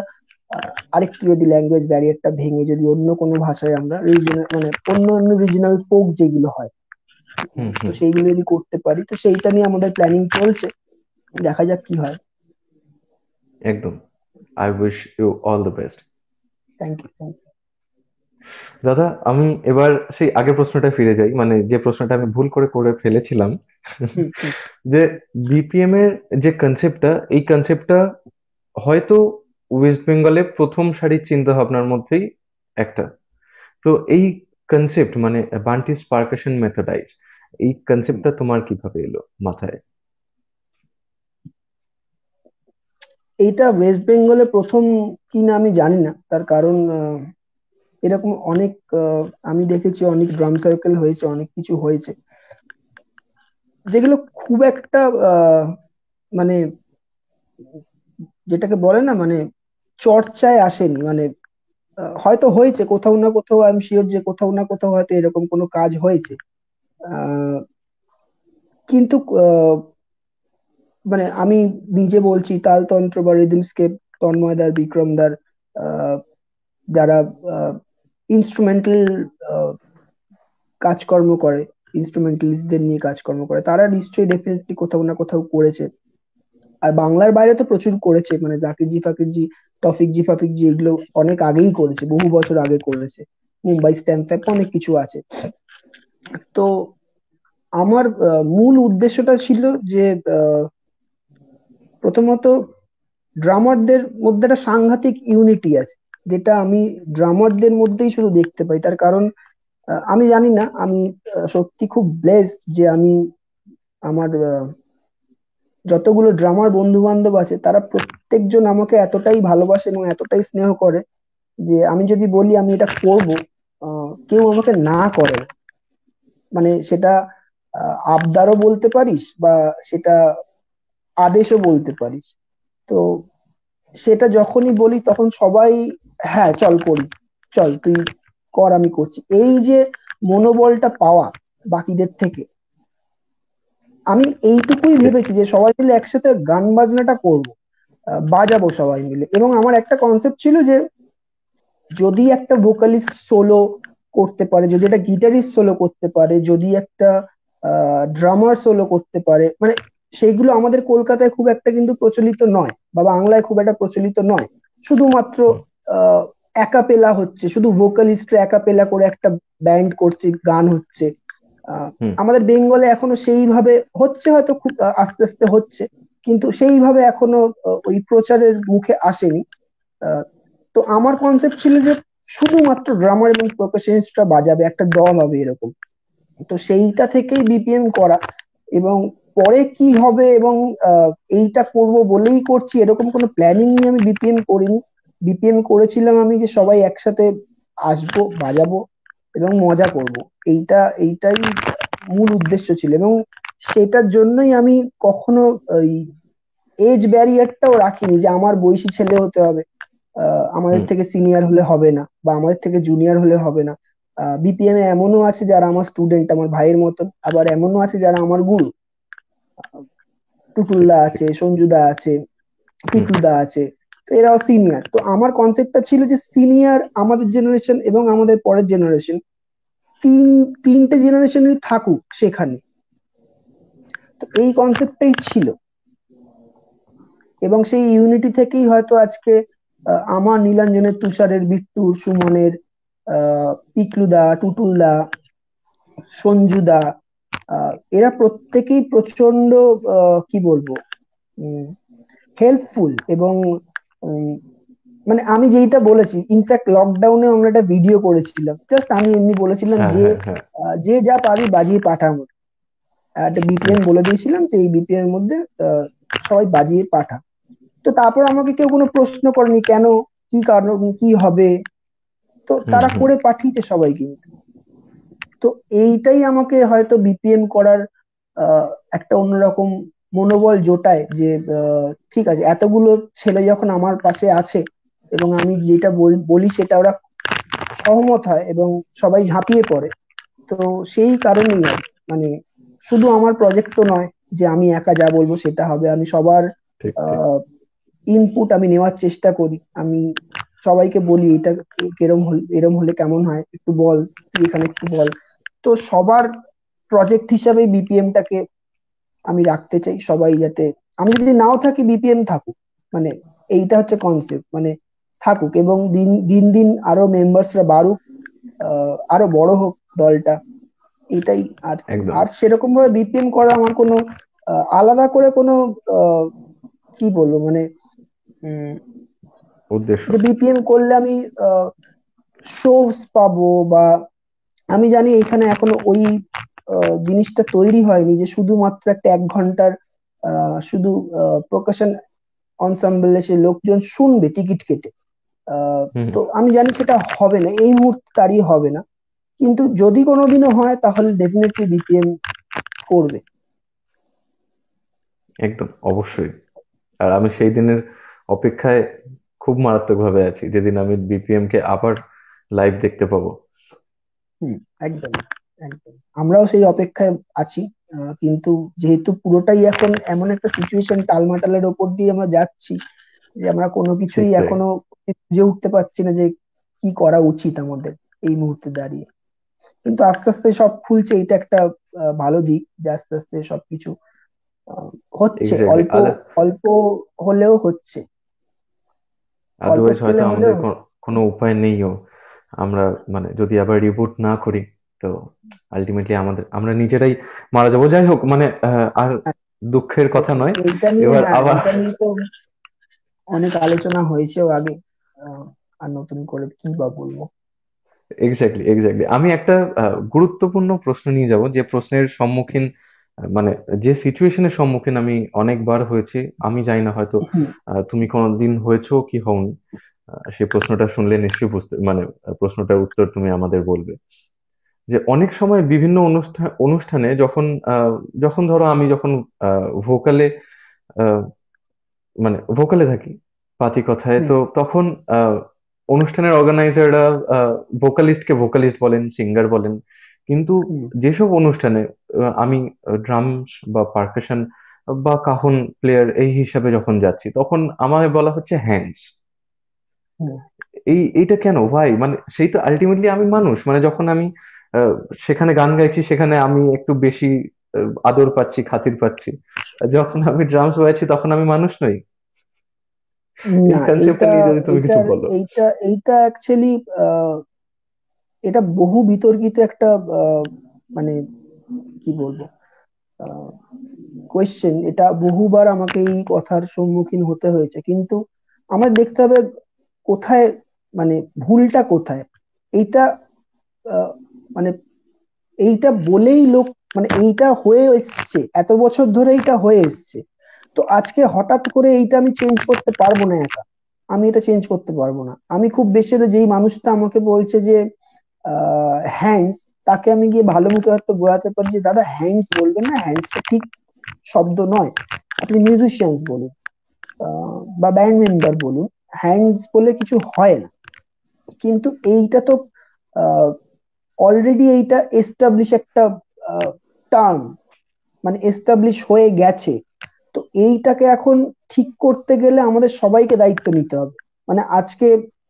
Speaker 2: আরেকটু যদি ল্যাঙ্গুয়েজ ব্যারিয়ারটা ভেঙে যদি অন্য কোনো ভাষায় আমরা রিজনাল মানে অন্য অন্য রিজনাল ফোক যেগুলো হয়,
Speaker 1: হুম
Speaker 2: তো
Speaker 1: হুম
Speaker 2: সেইগুলো যদি করতে পারি, তো সেইটা নিয়ে আমাদের প্ল্যানিং চলছে। দেখা যাক কি হয়।
Speaker 1: একদম। I wish you all the best.
Speaker 2: Thank you, thank
Speaker 1: দাদা, আমি এবার সেই আগের প্রশ্নটা ফিরে যাই, মানে যে প্রশ্নটা আমি ভুল করে করে ফেলেছিলাম।
Speaker 2: ইউ।
Speaker 1: যে বিপিএম এর যে কনসেপ্টটা, এই কনসেপ্টটা হয়তো ওয়েস্ট বেঙ্গলে প্রথম সারির চিন্তা ভাবনার মধ্যেই একটা। তো এই কনসেপ্ট মানে বান্টিস পারকাশন মেথডাইজ, এই কনসেপ্টটা তোমার কিভাবে এলো মাথায়?
Speaker 2: এইটা ওয়েস্ট বেঙ্গলে প্রথম কিনা আমি জানি না, তার কারণ এরকম অনেক আমি দেখেছি অনেক ড্রাম সার্কেল হয়েছে, অনেক কিছু হয়েছে যেগুলো খুব একটা মানে যেটাকে বলে না মানে চর্চায় আসেনি। মানে হয়তো হয়েছে কোথাও না কোথাও, আমি শিওর যে কোথাও না কোথাও হয়তো এরকম কোনো কাজ হয়েছে, আহ, কিন্তু মানে আমি নিজে বলছি তালতন্ত্র বা রিদমস্কেপ তন্ময়দার, বিক্রমদার, আহ, যারা ইনস্ট্রুমেন্টাল কাজকর্ম করে, ইনস্ট্রুমেন্টালিস্টদের নিয়ে কাজকর্ম করে, তারা নিশ্চয়ই ডেফিনেটলি কোথাও না কোথাও করেছে। আর বাংলার বাইরে তো প্রচুর করেছে, মানে জাকির জি ফাকির জি, টফিক জি ফাফিক জি, এগুলো অনেক আগেই করেছে, বহু বছর আগে করেছে। মুম্বাই স্ট্যাম্প ফ্যাপ অনেক কিছু আছে। তো আমার মূল উদ্দেশ্যটা ছিল যে আহ, প্রথমত ড্রামারদের মধ্যে একটা সাংঘাতিক ইউনিটি আছে, যেটা আমি ড্রামারদের মধ্যেই শুধু দেখতে পাই। তার কারণ আমি জানি না, আমি সত্যি খুব ব্লেসড যে আমি আমার যতগুলো ড্রামার বন্ধু বান্ধব আছে তারা প্রত্যেকজন আমাকে এতটাই ভালোবাসে এবং এতটাই স্নেহ করে যে আমি যদি বলি আমি এটা করব, কেউ আমাকে না করে না। মানে সেটা আবদারও বলতে পারিস বা সেটা আদেশও বলতে পারিস। তো সেটা যখনই বলি তখন সবাই হ্যাঁ চল করি, চল তুই কর, আমি করছি, এই যে মনোবলটা পাওয়া বাকিদের থেকে। আমি এইটুকুই ভেবেছি যে সবাই মিলে একসাথে গান বাজনাটা করব, বাজাবো সবাই মিলে। এবং আমার একটা কনসেপ্ট ছিল যে যদি একটা ভোকালিস্ট সোলো করতে পারে, যদি একটা গিটারিস্ট সোলো করতে পারে, যদি একটা ড্রামার সোলো করতে পারে, মানে সেইগুলো আমাদের কলকাতায় খুব একটা কিন্তু প্রচলিত নয় বা বাংলায় খুব একটা প্রচলিত নয়। শুধুমাত্র
Speaker 1: হুম
Speaker 2: একাপেলা হচ্ছে, শুধু ভোকালিস্টরা একাপেলা করে একটা ব্যান্ড করছে, গান হচ্ছে। আহ,
Speaker 1: হুম
Speaker 2: আমাদের বেঙ্গলে এখনো সেইভাবে হচ্ছে, হয়তো খুব আস্তে আস্তে হচ্ছে, কিন্তু সেইভাবে এখনো ওই প্রচারের মুখে আসেনি। আহ, তো আমার কনসেপ্ট ছিল যে শুধুমাত্র ড্রামার এবং পারকাশনিস্টরা বাজাবে, একটা দল হবে এরকম। তো সেইটা থেকেই বিপিএম করা। এবং পরে কি হবে এবং আহ, এইটা করব বলেই করছি এরকম কোনো প্ল্যানিং নিয়ে আমি বিপিএম করিনি। বিপিএম করেছিলাম আমি যে সবাই একসাথে আসবো, বাজাবো এবং মজা করব। এইটাই মূল উদ্দেশ্য ছিল। এবং সেটার জন্যই আমি কখনো ওই এজ ব্যারিয়ারটাও রাখিনি যে আমার বয়সী ছেলে হতে হবে, আমাদের
Speaker 1: হুম
Speaker 2: থেকে সিনিয়র হলে হবে না বা আমাদের থেকে জুনিয়র হলে হবে না। বিপিএম এ এমনও আছে যারা আমার স্টুডেন্ট, আমার ভাইয়ের মতন, আবার এমনও আছে যারা আমার গুরু।
Speaker 1: ঠিক
Speaker 2: টুটুলদা
Speaker 1: ঠিক।
Speaker 2: আছে, সঞ্জুদা আছে,
Speaker 1: হুম
Speaker 2: পিকলুদা আছে। তো এরাও সিনিয়র। তো আমার কনসেপ্টটা ছিল যে সিনিয়র আমাদের জেনারেশন এবং আমাদের পরের জেনারেশন, তিন তিনটে জেনারেশনই থাকুক সেখানে। তো এই কনসেপ্টটাই ছিল। এবং সেই ইউনিটি থেকেই হয়তো আজকে আমার, নীলাঞ্জনের, তুষারের, বিট্টুর, সুমনের, পিকলুদা, টুটুলদা, সঞ্জুদা, এরা প্রত্যেকেই প্রচন্ড কি বলবো হেল্পফুল। এবং উম, মানে আমি যেইটা বলেছি, ইনফ্যাক্ট লকডাউনে আমরা একটা ভিডিও করেছিলাম, জাস্ট আমি এমনি বলেছিলাম
Speaker 1: হ্যাঁ
Speaker 2: যে
Speaker 1: হ্যাঁ হ্যাঁ।
Speaker 2: যে যা পারবি বাজিয়ে পাঠাবো। একটা বিপিএম বলে দিয়েছিলাম যে এই বিপিএম এর মধ্যে সবাই বাজিয়ে পাঠা। তো তারপর আমাকে কেউ কোনো প্রশ্ন করেনি কেন, কি কারণ, কি হবে। তো
Speaker 1: হুম
Speaker 2: তারা
Speaker 1: হুম।
Speaker 2: করে পাঠিয়েছে সবাই কিন্তু। তো এইটাই আমাকে হয়তো বিপিএম করার আহ, একটা অন্যরকম মনোবল জোটায় যে ঠিক আছে, এতগুলো ছেলে যখন আমার পাশে আছে এবং আমি যেটা বলি সেটা ওরা সহমত হয় এবং সবাই ঝাঁপিয়ে পড়ে। তো সেই কারণেই আর কি। মানে শুধু আমার প্রজেক্ট তো নয় যে আমি একা যা বলবো সেটা হবে, আমি সবার
Speaker 1: ঠিক ঠিক।
Speaker 2: ইনপুট আমি নেওয়ার চেষ্টা করি। আমি সবাইকে বলি এটা এরম হলে, এরম হলে কেমন হয় একটু বল, তুই এখানে একটু বল। তো সবার প্রজেক্ট হিসাবে বিপিএমটাকে আমি রাখতে চাই, সবাই যাতে, আমি যদি নাও থাকি বিপিএম থাকুক। মানে এইটা হচ্ছে কনসেপ্ট, মানে থাকুক এবং দিন দিন দিন আরো মেম্বার্সরা বাড়ুক, আরো বড় হোক দলটা, এটাই। আর
Speaker 1: একদম।
Speaker 2: আর সেরকম ভাবে বিপিএম করা আমার কোনো আলাদা করে কোনো আহ, কি বলবো মানে উম,
Speaker 1: উদ্দেশ্য।
Speaker 2: যে বিপিএম করলে আমি শোস পাবো, বা আমি জানি এখানে এখনো ওই জিনিসটা তৈরি হয়নি যে শুধুমাত্র একটা 1 ঘন্টার শুধু প্রকাশন অনসাম্বল এসে লোকজন শুনবে টিকিট কেটে। আহ,
Speaker 1: হুম।
Speaker 2: তো আমি জানি সেটা হবে না, এই মুহূর্তে দাঁড়িয়ে হবে না, কিন্তু যদি কোনোদিনও হয় তাহলে ডেফিনেটলি বিপিএম করবে।
Speaker 1: একদম অবশ্যই। আর আমি সেই দিনের অপেক্ষায় খুব মারাত্মকভাবে আছি, যেদিন আমি বিপিএম কে আবার লাইভ দেখতে পাবো।
Speaker 2: হুম, একদম একদম আমরাও সেই অপেক্ষায় আছি। কিন্তু যেহেতু পুরোটাই এখন এমন একটা সিচুয়েশন, টালমাটালের ওপর দিয়ে আমরা যাচ্ছি যে আমরা কোনো
Speaker 1: ঠিক
Speaker 2: কিছুই
Speaker 1: তাই।
Speaker 2: এখনো বুঝে উঠতে পারছি না যে কি করা উচিত আমাদের এই মুহূর্তে দাঁড়িয়ে। কিন্তু আস্তে আস্তে সব খুলছে, এটা একটা ভালো দিক যে আস্তে আস্তে সবকিছু আহ, হচ্ছে,
Speaker 1: এক্স্যাক্টলি।
Speaker 2: অল্প
Speaker 1: আদার
Speaker 2: অল্প হলেও হচ্ছে, অল্প
Speaker 1: আদারওয়াইজ হয়তো
Speaker 2: স্কেলে হলেও
Speaker 1: আমাদের
Speaker 2: হচ্ছে।
Speaker 1: কোনো উপায় নেইও। আমরা মানে যদি আবার রিবুট না করি, তো আলটিমেটলি আমরা নিজেরাই মারা যাবো। যাই হোক, মানে আর
Speaker 2: হ্যাঁ,
Speaker 1: দুঃখের কথা নয়।
Speaker 2: এইটা নিয়ে,
Speaker 1: এবার
Speaker 2: হ্যাঁ
Speaker 1: আবার
Speaker 2: এইটা নিয়ে তো অনেক আলোচনা হয়েছেও আগে। আহ, আর নতুন করে কি বা বলবো।
Speaker 1: এক্স্যাক্টলি এক্স্যাক্টলি, আমি একটা গুরুত্বপূর্ণ প্রশ্ন নিয়ে যাব, যে প্রশ্নের সম্মুখীন মানে যে সিচুয়েশনের সম্মুখীন আমি অনেকবার হয়েছি। আমি জানি না, হয়তো
Speaker 2: হুম,
Speaker 1: তুমি কোনোদিন হয়েছো কি হওনি। সেই প্রশ্নটা শুনলে নিশ্চয়ই বুঝতে মানে প্রশ্নটার উত্তর তুমি আমাদের বলবে। যে অনেক সময় বিভিন্ন অনুষ্ঠানে যখন যখন ধরো আমি যখন ভোকালে মানে ভোকালে থাকি, পাতি কথায়,
Speaker 2: হুম,
Speaker 1: তো তখন আহ, অনুষ্ঠানের অর্গানাইজাররা ভোকালিস্টকে ভোকালিস্ট বলেন, সিঙ্গার বলেন। কিন্তু
Speaker 2: হুম,
Speaker 1: যেসব অনুষ্ঠানে আমি ড্রামস বা পারকাশন বা কাহন প্লেয়ার এই হিসাবে যখন যাচ্ছি, তখন আমায় বলা হচ্ছে হ্যান্ডস।
Speaker 2: হুম।
Speaker 1: এইটা কেন ভাই? মানে সেই তো আলটিমেটলি আমি মানুষ, মানে যখন আমি আহ, সেখানে গান গাইছি, সেখানে আমি একটু বেশি আদর পাচ্ছি, খাতির পাচ্ছি। আর যখন আমি ড্রামস বাজাচ্ছি তখন আমি মানুষ নই। এই
Speaker 2: না,
Speaker 1: কনসেপ্টটা
Speaker 2: এইটা
Speaker 1: নিয়ে যদি তুমি কিছু
Speaker 2: এইটার
Speaker 1: বলো।
Speaker 2: এইটা এইটা অ্যাকচুয়ালি এটা বহু বিতর্কিত একটা মানে কি বলবো কোয়েশ্চেন। এটা বহুবার আমাকে এই কথার সম্মুখীন হতে হয়েছে, কিন্তু আমার দেখতে হবে কোথায়, মানে ভুলটা কোথায়। এইটা আহ, মানে এইটা বলেই লোক, মানে এইটা হয়ে এসছে এত বছর ধরে, এইটা হয়ে এসছে। তো আজকে হঠাৎ করে এইটা আমি চেঞ্জ করতে পারবো না একা, আমি এটা চেঞ্জ করতে পারবো না। আমি খুব বেশি হলে যেই মানুষটা আমাকে বলছে যে হ্যান্ডস, তাকে আমি গিয়ে ভালো মুখে হয়তো বোঝাতে পারি যে দাদা হ্যান্ডস বলবেন না, হ্যান্ডসটা ঠিক শব্দ নয়, আপনি মিউজিশিয়ানস বলুন, বা ব্যান্ড মেম্বার বলুন, হ্যান্ডস বলে কিছু হয় না। কিন্তু এইটা তো অলরেডি এইটা এস্টাবলিশ একটা টার্ম, মানে এস্টাবলিশ হয়ে গেছে। তো এইটাকে এখন ঠিক করতে গেলে আমাদের সবাইকে দায়িত্ব নিতে হবে। মানে আজকে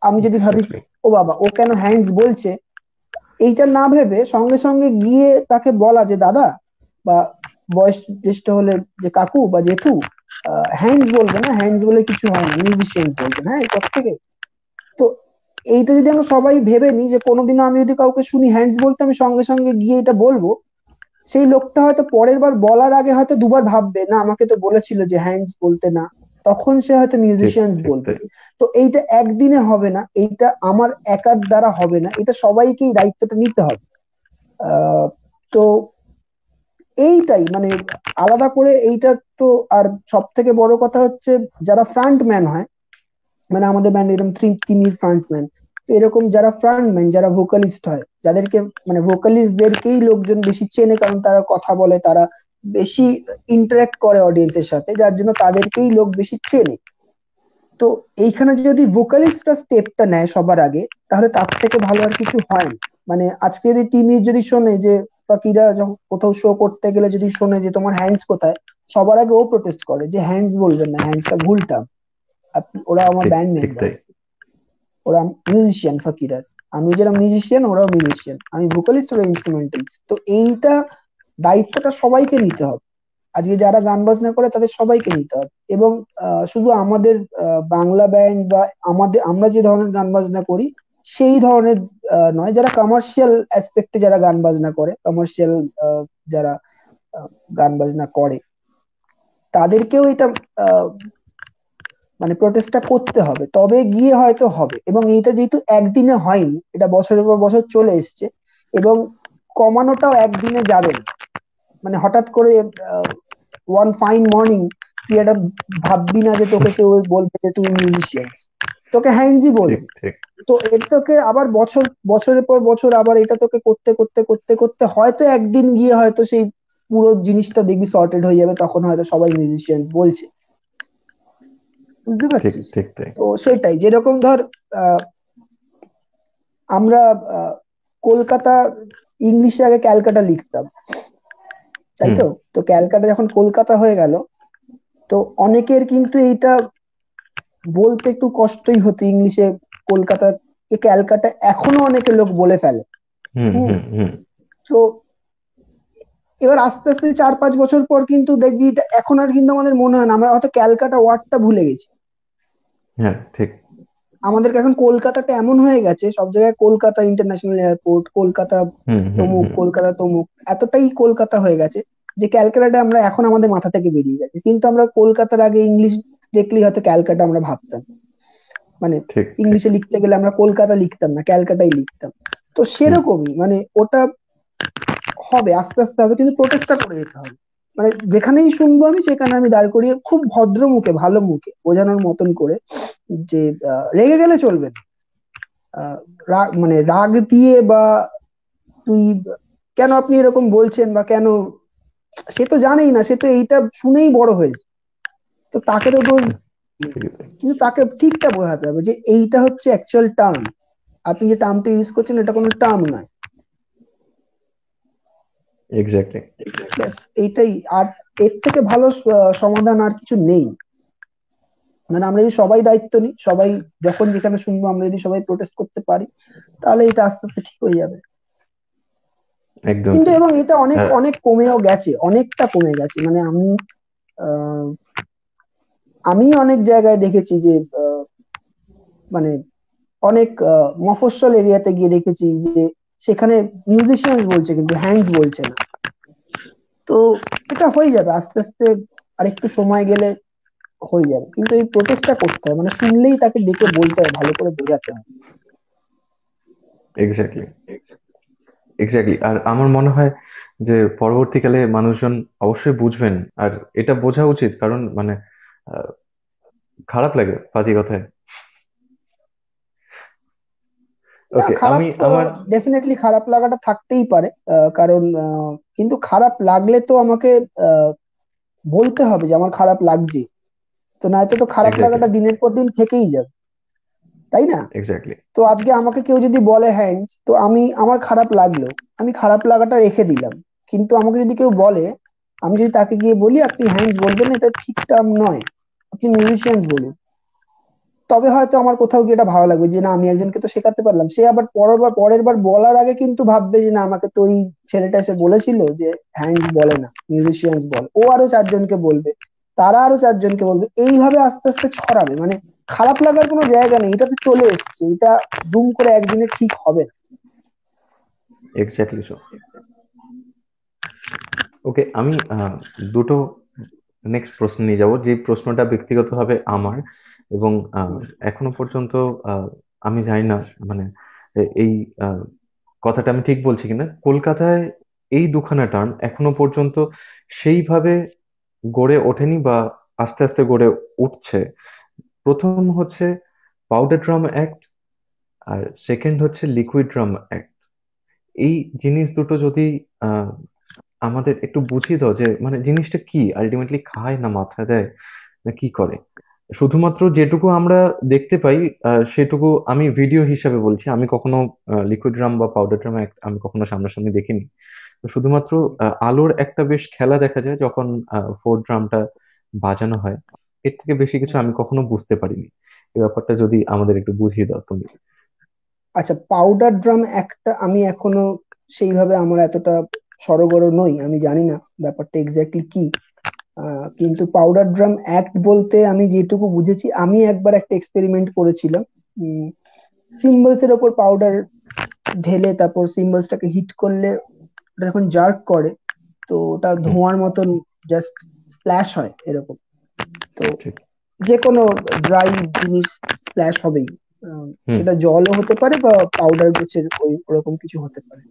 Speaker 2: আমি যদি ভাবি
Speaker 1: এক্স্যাক্টলি।
Speaker 2: ও বাবা ও কেন হ্যান্ডস বলছে, এইটা না ভেবে সঙ্গে সঙ্গে গিয়ে তাকে বলা যে দাদা, বা বয়স জ্যেষ্ঠ হলে যে কাকু বা জেঠু, হ্যান্ডস বলবে না, হ্যান্ডস বলে কিছু হয় না, মিউজিশিয়ানস বলবেন, হ্যাঁ এরপর থেকে। তো এইটা যদি আমরা সবাই ভেবে নিই যে কোনোদিনও আমি যদি কাউকে শুনি হ্যান্ডস বলতে, আমি সঙ্গে সঙ্গে গিয়ে এটা বলবো, সেই লোকটা হয়তো পরের বার বলার আগে হয়তো দুবার ভাববে, না আমাকে তো বলেছিল যে হ্যান্ডস বলতে না, তখন সে হয়তো
Speaker 1: ঠিক
Speaker 2: মিউজিশিয়ানস
Speaker 1: ঠিক
Speaker 2: বলবে।
Speaker 1: তাই।
Speaker 2: তো এইটা একদিনে হবে না, এইটা আমার একার দ্বারা হবে না, এটা সবাইকেই দায়িত্বটা নিতে হবে। আহ তো এইটাই মানে আলাদা করে এইটা তো। আর সব থেকে বড় কথা হচ্ছে যারা ফ্রন্ট ম্যান হয়, মানে আমাদের ব্যান্ড এরকম তিমি ফ্রন্টম্যান, তো এরকম যারা ফ্রন্টম্যান যারা ভোকালিস্ট হয়, যাদেরকে মানে ভোকালিস্টদেরকেই লোকজন বেশি চেনে, কারণ তারা কথা বলে, তারা বেশি ইন্টারাক্ট করে অডিয়েন্সের সাথে, যার জন্য তাদেরকেই লোক বেশি চেনে। তো এইখানে যদি ভোকালিস্টরা স্টেপটা নেয় সবার আগে, তাহলে তার থেকে ভালো আর কিছু হয় না। মানে আজকে যদি তিমির যদি শোনে যে ফাকিরা যখন কোথাও শো করতে গেলে যদি শোনে যে তোমার হ্যান্ডস কোথায়, সবার আগে ও প্রোটেস্ট করে যে হ্যান্ডস বলবেন না, হ্যান্ডসটা ভুলটা। ওরা আমার
Speaker 1: ঠিক
Speaker 2: ব্যান্ড
Speaker 1: ঠিক
Speaker 2: মেম্বার,
Speaker 1: তাই।
Speaker 2: ওরা মিউজিশিয়ান ফাকিরার, আমি যেরকম মিউজিশিয়ান ওরাও মিউজিশিয়ান, আমি ভোকালিস্ট ওরা ইনস্ট্রুমেন্টালিস্ট। তো এইটা দায়িত্বটা সবাইকে নিতে হবে। আজকে যারা গান বাজনা করে তাদের সবাইকে নিতে হবে। এবং শুধু আমাদের বাংলা ব্যান্ড বা আমরা যে ধরনের গান বাজনা করি সেই ধরনের নয়, যারা কমার্শিয়াল অ্যাসপেক্টে যারা গান বাজনা করে, কমার্শিয়াল যারা আহ, গান বাজনা করে, তাদেরকেও এটা আহ, মানে প্রচেষ্টা করতে হবে, তবে গিয়ে হয়তো হবে। এবং এইটা যেহেতু একদিনে হয়নি, এটা বছরের পর বছর চলে এসছে, এবং কমানোটাও একদিনে যাবে না। মানে হঠাৎ করে ওয়ান ফাইন মর্নিং তুই এটা ভাববি না যে তোকে কেউ বলবে যে তুই মিউজিশিয়ান, তোকে হ্যান্ডজি
Speaker 1: ঠিক
Speaker 2: বলবে।
Speaker 1: ঠিক
Speaker 2: তো এটা তোকে আবার বছরের পর বছর আবার এটা তোকে করতে করতে করতে করতে হয়তো একদিন গিয়ে হয়তো সেই পুরো জিনিসটা দেখবি সর্টেড হয়ে যাবে, তখন হয়তো সবাই মিউজিশিয়ান বলছে। বুঝতে
Speaker 1: ঠিক
Speaker 2: পারছিস?
Speaker 1: ঠিক তাই।
Speaker 2: তো সেটাই, যেরকম ধর আহ, আমরা আহ, কলকাতা ইংলিশে আগে ক্যালকাটা লিখতাম, তাই
Speaker 1: হুম
Speaker 2: তো? তো ক্যালকাটা যখন কলকাতা হয়ে গেল, তো অনেকের কিন্তু এইটা বলতে একটু কষ্টই হতো ইংলিশে। কলকাতা ক্যালকাটা এখনো অনেকে লোক বলে ফেলে।
Speaker 1: হুম
Speaker 2: হুম।
Speaker 1: হুম হুম।
Speaker 2: তো এবার আস্তে আস্তে 4-5 বছর পর কিন্তু দেখবি এটা এখন আর কিন্তু আমাদের মনে হয় না, আমরা হয়তো ক্যালকাটা ওয়ার্ডটা ভুলে গেছি।
Speaker 1: হ্যাঁ ঠিক।
Speaker 2: আমাদেরকে এখন কলকাতাটা এমন হয়ে গেছে, সব জায়গায় কলকাতা ইন্টারন্যাশনাল এয়ারপোর্ট, কলকাতা
Speaker 1: হুম হুম
Speaker 2: তমুক,
Speaker 1: হুম।
Speaker 2: কলকাতা তমুক, এতটাই কলকাতা হয়ে গেছে যে ক্যালকাটা আমরা এখন আমাদের মাথা থেকে বেরিয়ে গেছে। কিন্তু আমরা কলকাতার আগে ইংলিশ দেখলেই হয়তো ক্যালকাটা আমরা ভাবতাম, মানে
Speaker 1: ঠিক ঠিক।
Speaker 2: ইংলিশে লিখতে গেলে আমরা কলকাতা লিখতাম না, ক্যালকাটাই লিখতাম। তো
Speaker 1: হুম।
Speaker 2: সেরকমই মানে ওটা হবে, আস্তে আস্তে হবে, কিন্তু প্রচেষ্টা করে যেতে হবে। মানে যেখানেই শুনবো আমি সেখানে আমি দাঁড় করিয়ে খুব ভদ্র মুখে ভালো মুখে বোঝানোর মতন করে যে রেগে গেলে চলবে না। রাগ মানে রাগ দিয়ে বা তুই কেন আপনি এরকম বলছেন বা কেন, সে তো জানেই না, সে তো এইটা শুনেই বড় হয়েছে, তো তাকে তো দোষ নেই।
Speaker 1: ঠিকই তাই।
Speaker 2: কিন্তু তাকে ঠিকটা বোঝাতে হবে যে এইটা হচ্ছে অ্যাকচুয়াল টার্ম, আপনি যে টার্মটা ইউজ করছেন এটা কোনো টার্ম নয়।
Speaker 1: এক্স্যাক্টলি।
Speaker 2: ব্যাস এইটাই। আর এর থেকে ভালো সমাধান আর কিছু নেই। মানে আমরা যদি সবাই দায়িত্ব নিই, সবাই যখন যেখানে শুনবো আমরা যদি সবাই প্রোটেস্ট করতে পারি, তাহলে এটা আস্তে আস্তে ঠিক হয়ে যাবে।
Speaker 1: একদম
Speaker 2: কিন্তু
Speaker 1: তাই।
Speaker 2: এবং এটা অনেক
Speaker 1: আর
Speaker 2: অনেক কমেও গেছে, অনেকটা কমে গেছে। মানে আহ, আমি অনেক জায়গায় দেখেছি যে মানে অনেক মফস্বল এরিয়াতে গিয়ে দেখেছি যে সেখানে মিউজিশিয়ানস বলছে কিন্তু হ্যান্ডস বলছে না। তো এটা হয়ে যাবে আস্তে আস্তে, আর একটু সময় গেলে হয়ে যাবে। কিন্তু এই প্রোটেস্টটা করতে হবে, মানে শুনলেই তাকে ডেকে বলতে হবে, ভালো করে বোঝাতে হবে।
Speaker 1: Exactly exactly. আর আমার মনে হয় যে পরবর্তীকালে মানুষজন অবশ্যই বুঝবেন। আর এটা বোঝা উচিত, কারণ মানে আহ, খারাপ লাগে বাজে কথায়।
Speaker 2: না,
Speaker 1: ওকে,
Speaker 2: খারাপ
Speaker 1: আমি আমার
Speaker 2: ডেফিনেটলি খারাপ লাগাটা থাকতেই পারে, কারণ কিন্তু খারাপ লাগলে তো আমাকে আহ, বলতে হবে যে আমার খারাপ লাগছে। তো নয়তো তো খারাপ
Speaker 1: এক্স্যাক্টলি
Speaker 2: লাগাটা দিনের পর দিন থেকেই যাবে, তাই না?
Speaker 1: এক্স্যাক্টলি।
Speaker 2: তো আজকে আমাকে কেউ যদি বলে হ্যান্ডস, তো আমি আমার খারাপ লাগলো, আমি খারাপ লাগাটা রেখে দিলাম। কিন্তু আমাকে যদি কেউ বলে, আমি যদি তাকে গিয়ে বলি আপনি হ্যান্ডস বলবেন না, এটা ঠিক টার্ম নয়, আপনি মিউজিশিয়ানস বলুন, তবে হয়তো আমার কোথাও গিয়ে এটা ভালো লাগবে যে না আমি একজনকে তো শেখাতে পারলাম। সে আবার পরের বার বলার আগে কিন্তু ভাববে যে না আমাকে তো ওই ছেলেটা এসে বলেছিল যে হ্যান্ডস বলে না, মিউজিশিয়ানস বল। ও আরো 4 জনকে বলবে, তারা আরো 4 জনকে বলবে, এইভাবে আস্তে আস্তে ছড়াবে। মানে খারাপ লাগার কোনো জায়গা নেই, এটা তো চলে এসছে, এটা দুম করে একদিনে ঠিক হবে না।
Speaker 1: Exactly so. ওকে, আমি দুটো নেক্সট প্রশ্ন নিয়ে যাব, যে প্রশ্নটা ব্যক্তিগতভাবে আমার। এবং এখনো পর্যন্ত আহ, আমি জানি না মানে এই কথাটা আমি ঠিক বলছি কিনা। কলকাতায় এই দুখানা টার্ম এখনো পর্যন্ত সেইভাবে গড়ে ওঠেনি বা আস্তে আস্তে গড়ে উঠছে। প্রথম হচ্ছে পাউডার ড্রাম অ্যাক্ট, আর সেকেন্ড হচ্ছে লিকুইড ড্রাম অ্যাক্ট। এই জিনিস দুটো যদি আহ, আমাদের একটু বুঝিয়ে দাও যে মানে জিনিসটা কি, আলটিমেটলি খায় না মাথা দেয় না কি করে। শুধুমাত্র যেটুকু আমরা দেখতে পাই সেটুকু আমি ভিডিও হিসাবে বলছি, আমি কখনো লিকুইড ড্রাম বা পাউডার ড্রাম আমি কখনো সামনাসামনি দেখিনি। তো শুধুমাত্র আলোর একটা বেশ খেলা দেখা যায় যখন ফোর ড্রামটা বাজানো হয়। এর থেকে বেশি কিছু আমি কখনো বুঝতে পারিনি। এই ব্যাপারটা যদি আমাদের একটু বুঝিয়ে দাও তুমি।
Speaker 2: আচ্ছা, পাউডার ড্রাম একটা আমি এখনো সেইভাবে আমার এতটা সড়গড় নই, আমি জানি না ব্যাপারটা এক্স্যাক্টলি কি। কিন্তু পাউডার ড্রাম অ্যাক্ট বলতে আমি যেটুকু বুঝেছি, আমি একবার একটা এক্সপেরিমেন্ট করেছিলাম। সিম্বলস এর ওপর পাউডার ঢেলে তারপর সিম্বলসটাকে হিট করলে ওটা যখন জার্ক করে, তো ওটা
Speaker 1: হুম।
Speaker 2: ধোঁয়ার মতন জাস্ট স্প্ল্যাশ হয় এরকম। তো
Speaker 1: ঠিক।
Speaker 2: যে কোনো ড্রাই জিনিস স্প্ল্যাশ হবেই।
Speaker 1: হুম।
Speaker 2: সেটা জলও হতে পারে বা পাউডার গোছের ওই ওরকম কিছু হতে পারে।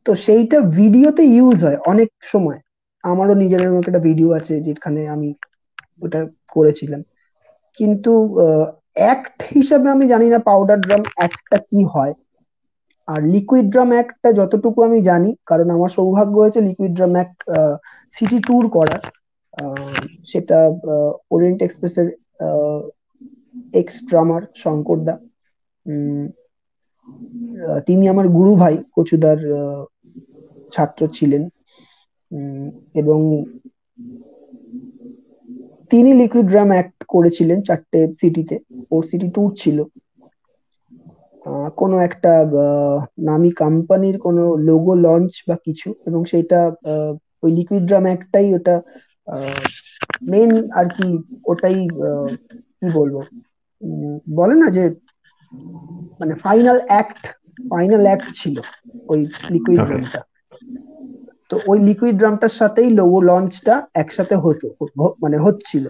Speaker 2: তো সেইটা ভিডিওতে ইউজ হয় অনেক সময়। আমারও নিজের এরকম একটা ভিডিও আছে যেখানে আমি ওটা করেছিলাম। কিন্তু অ্যাক্ট হিসাবে আমি জানি না পাউডার ড্রাম অ্যাক্টটা কি হয়। আর লিকুইড ড্রাম অ্যাক্টটা যতটুকু আমি জানি, কারণ আমার সৌভাগ্য হয়েছে liquid drum act city tour করার। আহ, সেটা ওরিয়েন্ট এক্সপ্রেসের এক্স ড্রামার শঙ্কর দা, তিনি আমার গুরু ভাই কচুদার ছাত্র ছিলেন। উম, এবং তিনি লিকুইড ড্রাম অ্যাক্ট করেছিলেন 4টে সিটিতে। ওর সিটি ট্যুর ছিল। কোনো একটা নামি কোম্পানির কোনো লোগো লঞ্চ বা কিছু, এবং সেইটা ওই লিকুইড ড্রাম একটাই ওটা মেন আর কি। ওটাই কি বলবো, বলে না যে মানে ফাইনাল অ্যাক্ট ছিল ওই লিকুইড
Speaker 1: ওকে।
Speaker 2: ড্রামটা। তো ওই লিকুইড ড্রামটার সাথেই লোগো লঞ্চটা একসাথে মানে হচ্ছিল।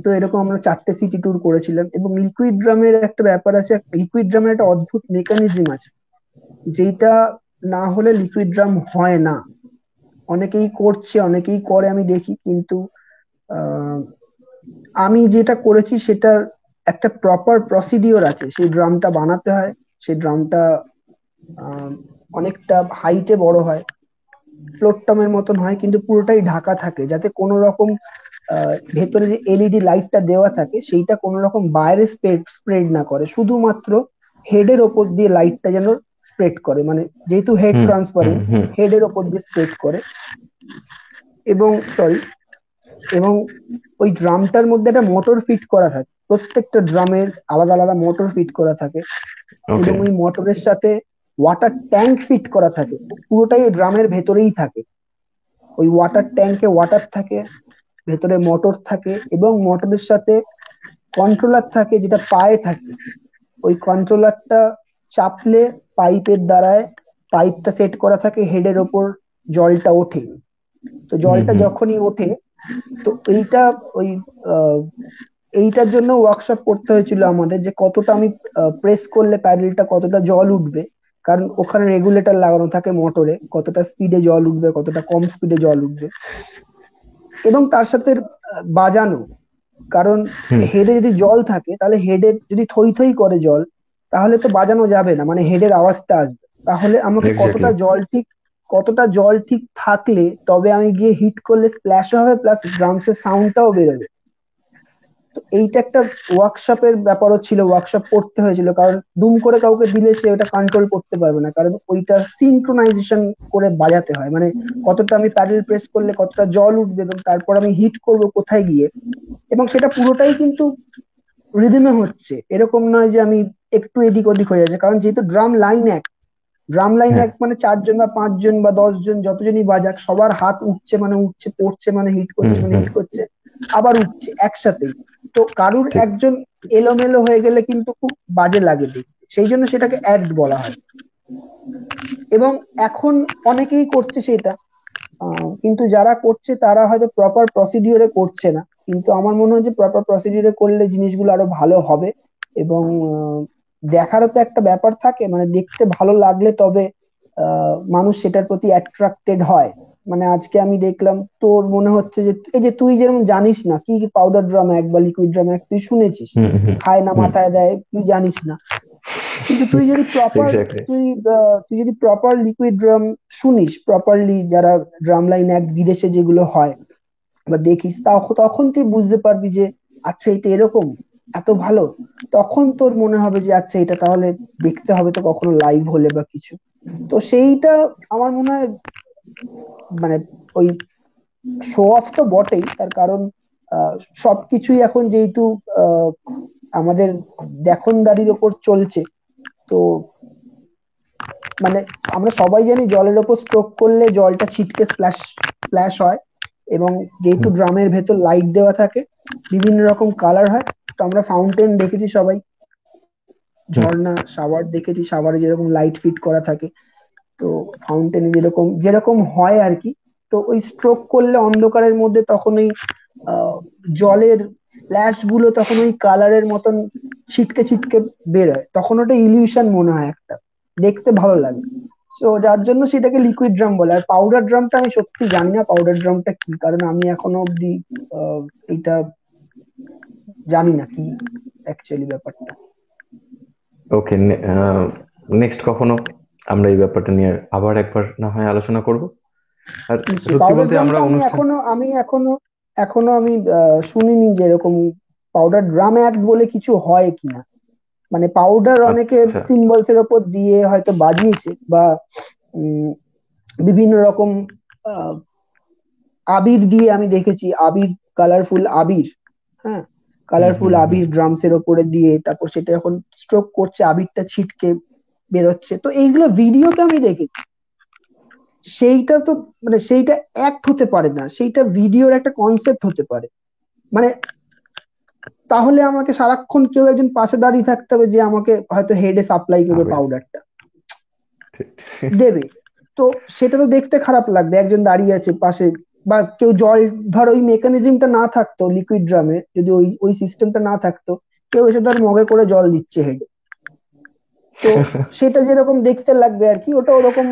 Speaker 2: তো এরকম আমরা 4টে সিটি ট্যুর করেছিলাম। এবং লিকুইড ড্রামের একটা ব্যাপার আছে, লিকুইড ড্রামের একটা অদ্ভুত মেকানিজম আছে যেটা না হলে লিকুইড ড্রাম হয় না। অনেকেই করছে, অনেকেই করে আমি দেখি, কিন্তু আহ, আমি যেটা করেছি সেটার একটা প্রপার প্রসিডিওর আছে। সেই ড্রামটা বানাতে হয়, সেই ড্রামটা অনেকটা হাইটে বড় হয়, ফ্লোট টমের মতন হয়, কিন্তু পুরোটাই ঢাকা থাকে যাতে কোনো রকম ভেতরে যে এলইডি লাইটটা দেওয়া থাকে সেইটা কোনো রকম বাইরে স্প্রেড না করে, শুধুমাত্র হেডের ওপর দিয়ে লাইটটা যেন স্প্রেড করে, মানে যেহেতু হেড
Speaker 1: হুম। হুম।
Speaker 2: ট্রান্সপারেন্ট,
Speaker 1: হুম।
Speaker 2: হেডের ওপর দিয়ে স্প্রেড করে। এবং সরি, এবং ওই ড্রামটার মধ্যে একটা মোটর ফিট করা থাকে, প্রত্যেকটা ড্রামের আলাদা আলাদা মোটর ফিট করা থাকে।
Speaker 1: ওকে।
Speaker 2: এবং ওই মোটরের সাথে ওয়াটার ট্যাঙ্ক ফিট করা থাকে, পুরোটাই ড্রামের ভেতরেই থাকে। ওই ওয়াটার ট্যাঙ্কে ওয়াটার থাকে, ভেতরে মোটর থাকে, এবং মোটরের সাথে কন্ট্রোলার থাকে যেটা পায়ে থাকে। ওই কন্ট্রোলারটা চাপলে পাইপের দ্বারায়, পাইপটা সেট করা থাকে হেডের ওপর, জলটা ওঠে। তো
Speaker 1: হুম।
Speaker 2: জলটা
Speaker 1: হুম।
Speaker 2: যখনই ওঠে, তো এইটা ওই আহ, এইটার জন্য ওয়ার্কশপ করতে হয়েছিল আমাদের, যে কতটা আমি প্রেস করলে প্যাডেলটা কতটা জল উঠবে। কারণ ওখানে রেগুলেটর লাগানো থাকে মোটরে, কতটা স্পিডে জল উঠবে, কতটা কম স্পিডে জল উঠবে। এবং তার সাথে বাজানো, কারণ
Speaker 1: হুম।
Speaker 2: হেডে যদি জল থাকে তাহলে হেডে যদি থই থই করে জল, তাহলে তো বাজানো যাবে না, মানে হেডের আওয়াজটা আসবে। তাহলে আমাকে
Speaker 1: এক্স্যাক্টলি।
Speaker 2: কতটা জল ঠিক থাকলে তবে আমি গিয়ে হিট করলে স্প্ল্যাশ হবে, প্লাস ড্রামসের সাউন্ডটাও বেরোবে। তো এইটা একটা ওয়ার্কশপের ব্যাপারও ছিল, ওয়ার্কশপ করতে হয়েছিল, কারণ দুম করে কাউকে দিলে সে ওটা কন্ট্রোল করতে পারবে না, কারণ ওইটা সিনক্রোনাইজেশন করে বাজাতে হয়, মানে কতটা আমি প্যাডেল প্রেস করলে কতটা জল উঠবে, এবং তারপর আমি হিট করব কোথায় গিয়ে। এবং সেটা পুরোটাই কিন্তু রিদমে হচ্ছে, এরকম নয় যে আমি একটু এদিক ওদিক হয়ে যাচ্ছে, কারণ যেহেতু ড্রাম লাইন
Speaker 1: হ্যাঁ।
Speaker 2: এক মানে 4 জন বা 5 জন বা 10 জন যতজনই বাজাক সবার হাত উঠছে মানে উঠছে, পড়ছে মানে হিট
Speaker 1: হুম।
Speaker 2: করছে মানে
Speaker 1: হুম।
Speaker 2: হিট করছে, আবার উঠছে একসাথেই। তো কারুর
Speaker 1: ঠিক।
Speaker 2: একজন এলোমেলো হয়ে গেলে কিন্তু খুব বাজে লাগে দেখতে, সেই জন্য সেটাকে অ্যাক্ট বলা হয়। এবং এখন অনেকেই করছে সেটা, কিন্তু যারা করছে তারা হয়তো প্রপার প্রসিডিওরে করছে না। কিন্তু আমার মনে হয় যে প্রপার প্রসিডিওরে করলে জিনিসগুলো আরো ভালো হবে। এবং দেখারও তো একটা ব্যাপার থাকে, মানে দেখতে ভালো লাগলে তবে মানুষ সেটার প্রতি অ্যাট্রাক্টেড হয়। মানে আজকে আমি দেখলাম তোর মনে হচ্ছে যে এই যে তুই যেরকম জানিস না কি পাউডার ড্রাম এক বা লিকুইড ড্রাম এক, তুই শুনেছিস
Speaker 1: হুম হুম
Speaker 2: খায় না
Speaker 1: হুম।
Speaker 2: মাথায় দেয় তুই জানিস না, কিন্তু তুই যদি প্রপার
Speaker 1: এক্স্যাক্টলি।
Speaker 2: তুই তুই যদি প্রপার লিকুইড ড্রাম শুনিস প্রপারলি, যারা ড্রাম লাইন এক বিদেশে যেগুলো হয় বা দেখিস, তখন তুই বুঝতে পারবি যে আচ্ছা এটা এরকম, এত ভালো। তখন তোর মনে হবে যে আচ্ছা এটা তাহলে দেখতে হবে তো কখনো লাইভ হলে বা কিছু। তো সেইটা আমার মনে হয় মানে ওই শো অফ তো বটেই, তার কারণ আহ, সবকিছুই এখন যেহেতু আহ, আমাদের দেখনদারির ওপর চলছে, তো মানে আমরা সবাই জানি জলের ওপর স্ট্রোক করলে জলটা ছিটকে স্প্ল্যাশ স্প্ল্যাশ হয়, এবং যেহেতু
Speaker 1: হুম
Speaker 2: ড্রামের ভেতর লাইট দেওয়া থাকে বিভিন্ন রকম কালার হয়। তো আমরা ফাউন্টেন দেখেছি সবাই,
Speaker 1: হুম।
Speaker 2: ঝর্ণা শাওয়ার দেখেছি, শাওয়ারে যেরকম লাইট ফিট করা থাকে, তো ফাউন্টেনে যেরকম যেরকম হয় আর কি। তো ওই স্ট্রোক করলে অন্ধকারের মধ্যে তখন ওই আহ, জলের স্প্ল্যাশ গুলো তখন ওই কালারের মতন ছিটকে ছিটকে বেরোয়, তখন ওটা ইলিউশন মনে হয় একটা, দেখতে ভালো লাগে। তো যার জন্য সেটাকে লিকুইড ড্রাম বলে। আর পাউডার ড্রামটা আমি সত্যি জানি না পাউডার ড্রামটা কি, কারণ আমি এখনো অব্দি এটা জানি না কি অ্যাকচুয়ালি ব্যাপারটা।
Speaker 1: ওকে, নেক্সট কখনো আমরা এই ব্যাপারটা নিয়ে আবার একবার না হয় আলোচনা করব। আর
Speaker 2: নিশ্চয়ই
Speaker 1: সত্যি
Speaker 2: পাউডার
Speaker 1: বলতে
Speaker 2: ড্রামটা
Speaker 1: আমরা
Speaker 2: আমি
Speaker 1: অনুষ্ঠান।
Speaker 2: এখনো আমি শুনিনি যে এরকম পাউডার ড্রাম অ্যাক্ট বলে কিছু হয় কিনা। মানে পাউডার অনেকে
Speaker 1: আচ্ছা।
Speaker 2: সিম্বলস এর ওপর দিয়ে হয়তো বাজিয়েছে, বা উম, বিভিন্ন রকম আহ, আবির দিয়ে আমি দেখেছি, আবির, কালারফুল আবির, হ্যাঁ,
Speaker 1: হুম
Speaker 2: কালারফুল
Speaker 1: হুম হুম।
Speaker 2: আবির ড্রামস এর ওপরে দিয়ে তারপর সেটা যখন স্ট্রোক করছে আবিরটা ছিটকে বেরোচ্ছে, তো এইগুলো ভিডিওতে আমি দেখেছি। সেইটা তো মানে সেইটা অ্যাক্ট হতে পারে না, সেইটা ভিডিওর একটা কনসেপ্ট হতে পারে। মানে তাহলে আমাকে সারাক্ষণ কেউ একজন পাশে দাঁড়িয়ে থাকতে হবে যে আমাকে হয়তো হেডে সাপ্লাই করবে
Speaker 1: আবে,
Speaker 2: পাউডারটা,
Speaker 1: ঠিক।
Speaker 2: দেবে। তো সেটা তো দেখতে খারাপ লাগবে, একজন দাঁড়িয়ে আছে পাশে, বা কেউ জল, ধর ওই মেকানিজমটা না থাকতো লিকুইড ড্রামে, যদি ওই ওই সিস্টেমটা না থাকতো, কেউ এসে ধর মগে করে জল দিচ্ছে হেডে, তো সেটা যেরকম দেখতে লাগবে আর কি, ওটা ওরকম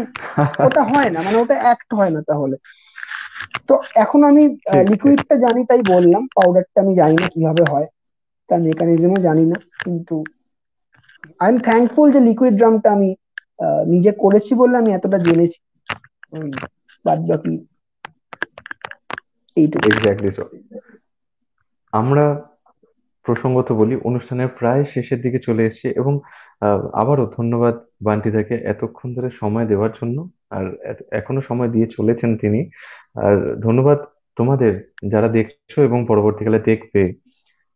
Speaker 2: ওটা হয় না, মানে ওটা অ্যাক্ট হয় না তাহলে। তো এখন আমি
Speaker 1: ঠিক ঠিক।
Speaker 2: লিকুইডটা জানি তাই বললাম, পাউডারটা আমি জানি না কিভাবে হয়, তার মেকানিজমও জানি না। কিন্তু আই এম থ্যাঙ্কফুল যে লিকুইড ড্রামটা আমি নিজে করেছি বলে আমি এতটা জেনেছি। বাদ বাকি এইটুকুই।
Speaker 1: এক্স্যাক্টলি। আমরা প্রসঙ্গত বলি অনুষ্ঠানের প্রায় শেষের দিকে চলে এসেছি, এবং আবারও ধন্যবাদ বান্টিদাকে এতক্ষণ ধরে সময় দেওয়ার জন্য। আর এখনো সময় দিয়ে চলেছেন তিনি। আর ধন্যবাদ তোমাদের যারা দেখছো এবং পরবর্তীকালে দেখবে,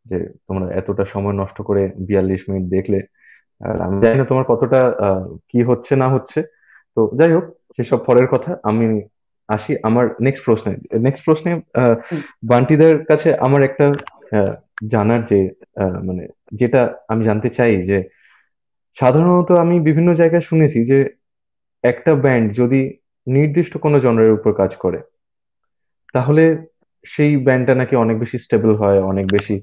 Speaker 1: যে তোমরা এতটা সময় নষ্ট করে 42 মিনিট দেখলে। আর আমি জানি না তোমার কতটা কি হচ্ছে না হচ্ছে। তো যাই হোক, সেসব পরের কথা। আমি আসি আমার নেক্সট প্রশ্নে। আহ,
Speaker 2: হুম,
Speaker 1: বান্টিদার কাছে আমার একটা আহ, জানার যে মানে যেটা আমি জানতে চাই যে, সাধারণত আমি বিভিন্ন জায়গায় শুনেছি যে একটা ব্যান্ড যদি নির্দিষ্ট কোনো জনরের উপর কাজ করে, তাহলে সেই ব্যান্ডটা নাকি অনেক বেশি স্টেবল হয়, অনেক বেশি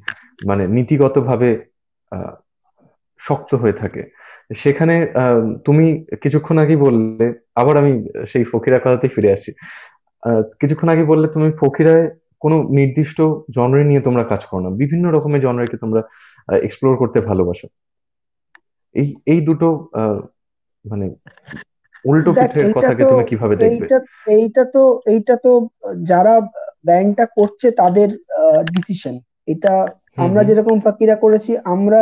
Speaker 1: মানে নীতিগতভাবে আহ, শক্ত হয়ে থাকে। সেখানে তুমি কিছুক্ষণ আগেই বললে, আবার আমি সেই ফকিরা কথাতেই ফিরে আসছি। কিছুক্ষণ আগে বললে তুমি ফকিরায় কোনো নির্দিষ্ট জনরে নিয়ে তোমরা কাজ করো না, বিভিন্ন রকমের জনরাকে তোমরা এক্সপ্লোর করতে ভালোবাসো। এই এই দুটো আহ, মানে উল্টো
Speaker 2: দেখ
Speaker 1: পিঠের
Speaker 2: এইটা
Speaker 1: কথাকে
Speaker 2: তো
Speaker 1: তুমি কিভাবে দেখবে?
Speaker 2: এইটা এইটা তো এইটা তো যারা ব্যান্ডটা করছে তাদের ডিসিশন এটা।
Speaker 1: হুম
Speaker 2: আমরা
Speaker 1: হুম
Speaker 2: যেরকম ফাকিরা করেছি, আমরা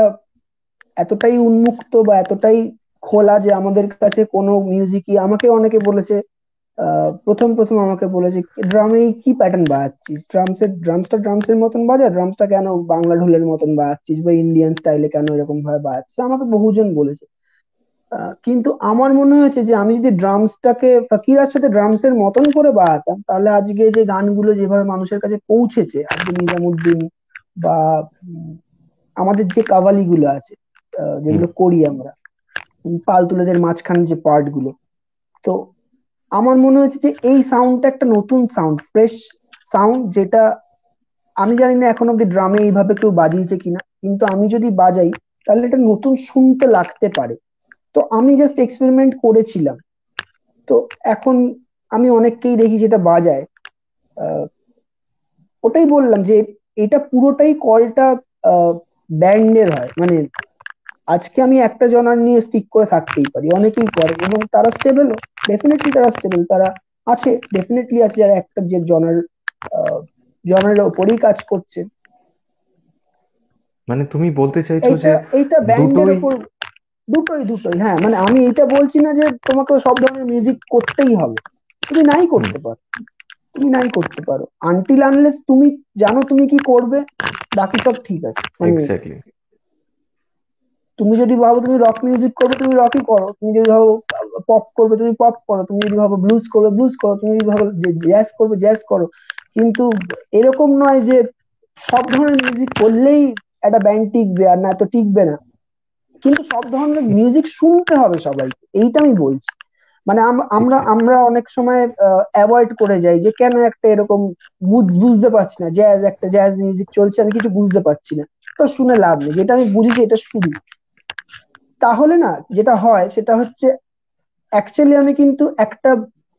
Speaker 2: এতটাই উন্মুক্ত বা এতটাই খোলা যে আমাদের কাছে কোনো মিউজিকই, আমাকে অনেকে বলেছে প্রথম প্রথম আমাকে বলেছে ড্রামে কি প্যাটার্ন বাজাচ্ছিস, ড্রামসের মতন বাজা, ড্রামসটা কেন বাংলা ঢোলের মতন বাজাচ্ছিস বা ইন্ডিয়ান স্টাইলে কেন এরকম ভাবে বাজাচ্ছিস, আমাকে বহুজন বলেছে। কিন্তু আমার মনে হয়েছে যে আমি যদি ড্রামসটাকে ফকিরার সাথে ড্রামসের মতন করে বাজাতাম, তাহলে আজকে যে গানগুলো যেভাবে মানুষের কাছে পৌঁছেছে, আজকে নিজামুদ্দিন বা উম, আমাদের যে কাভালি গুলো আছে,
Speaker 1: হুম।
Speaker 2: যেগুলো করি আমরা, পাল তুলেদের মাঝখানে যে পার্ট গুলো, তো আমার মনে হয়েছে যে এই সাউন্ডটা একটা নতুন সাউন্ড, ফ্রেশ সাউন্ড, যেটা আমি জানি না এখন অব্দি ড্রামে এইভাবে কেউ বাজিয়েছে কিনা, কিন্তু আমি যদি বাজাই তাহলে এটা নতুন শুনতে লাগতে পারে। তো আমি জাস্ট এক্সপেরিমেন্ট করেছিলাম, তো এখন আমি অনেককেই দেখি যেটা বাজায়। আহ, ওটাই বললাম যে এটা পুরোটাই কলটা ব্যান্ডের হয়, মানে আজকে আমি একটা জনার নিয়ে স্টিক করে থাকতেই পারি, অনেকেই করে এবং তারা স্টেবল, ডেফিনেটলি তারা স্টেবল, তারা আছে, ডেফিনেটলি আছে যারা একটা যে জনার জনারের ওপরেই কাজ করছে।
Speaker 1: মানে তুমি বলতে চাইছো
Speaker 2: এইটা
Speaker 1: যে
Speaker 2: এইটা ব্যান্ডের
Speaker 1: দুটোই।
Speaker 2: ওপর, দুটোই দুটোই, হ্যাঁ, মানে আমি এটা বলছি না যে তোমাকে সব ধরনের মিউজিক করতেই হবে, তুমি নাই
Speaker 1: হুম।
Speaker 2: করতে পারো, তুমি নাই করতে পারো আনটিল আনলেস তুমি জানো তুমি কি করবে, বাকি সব ঠিক আছে। মানে
Speaker 1: এক্স্যাক্টলি।
Speaker 2: তুমি যদি ভাবো তুমি রক মিউজিক করবে, তুমি রকই করো, তুমি যদি ভাবো পপ করবে, তুমি পপ করো, তুমি যদি ভাবো ব্লুজ করবে, ব্লুজ করো, তুমি যদি ভাবো যে জ্যাজ করবে, জ্যাজ করো। কিন্তু এরকম নয় যে সব ধরনের মিউজিক করলেই একটা ব্যান্ড টিকবে আর না তো টিকবে না। কিন্তু সব ধরনের মিউজিক শুনতে হবে সবাইকে, এইটা আমি বলছি। মানে
Speaker 1: ঠিক
Speaker 2: আমরা
Speaker 1: ঠিক।
Speaker 2: আমরা অনেক সময় অ্যাভয়েড করে যাই যে কেন একটা এরকম বুঝতে পারছি না, জ্যাজ একটা জ্যাজ মিউজিক চলছে আমি কিছু বুঝতে পারছি না, তো শুনে লাভ নেই, যেটা আমি বুঝেছি এটা শুনি। তাহলে না যেটা হয় সেটা হচ্ছে অ্যাকচুয়ালি আমি কিন্তু একটা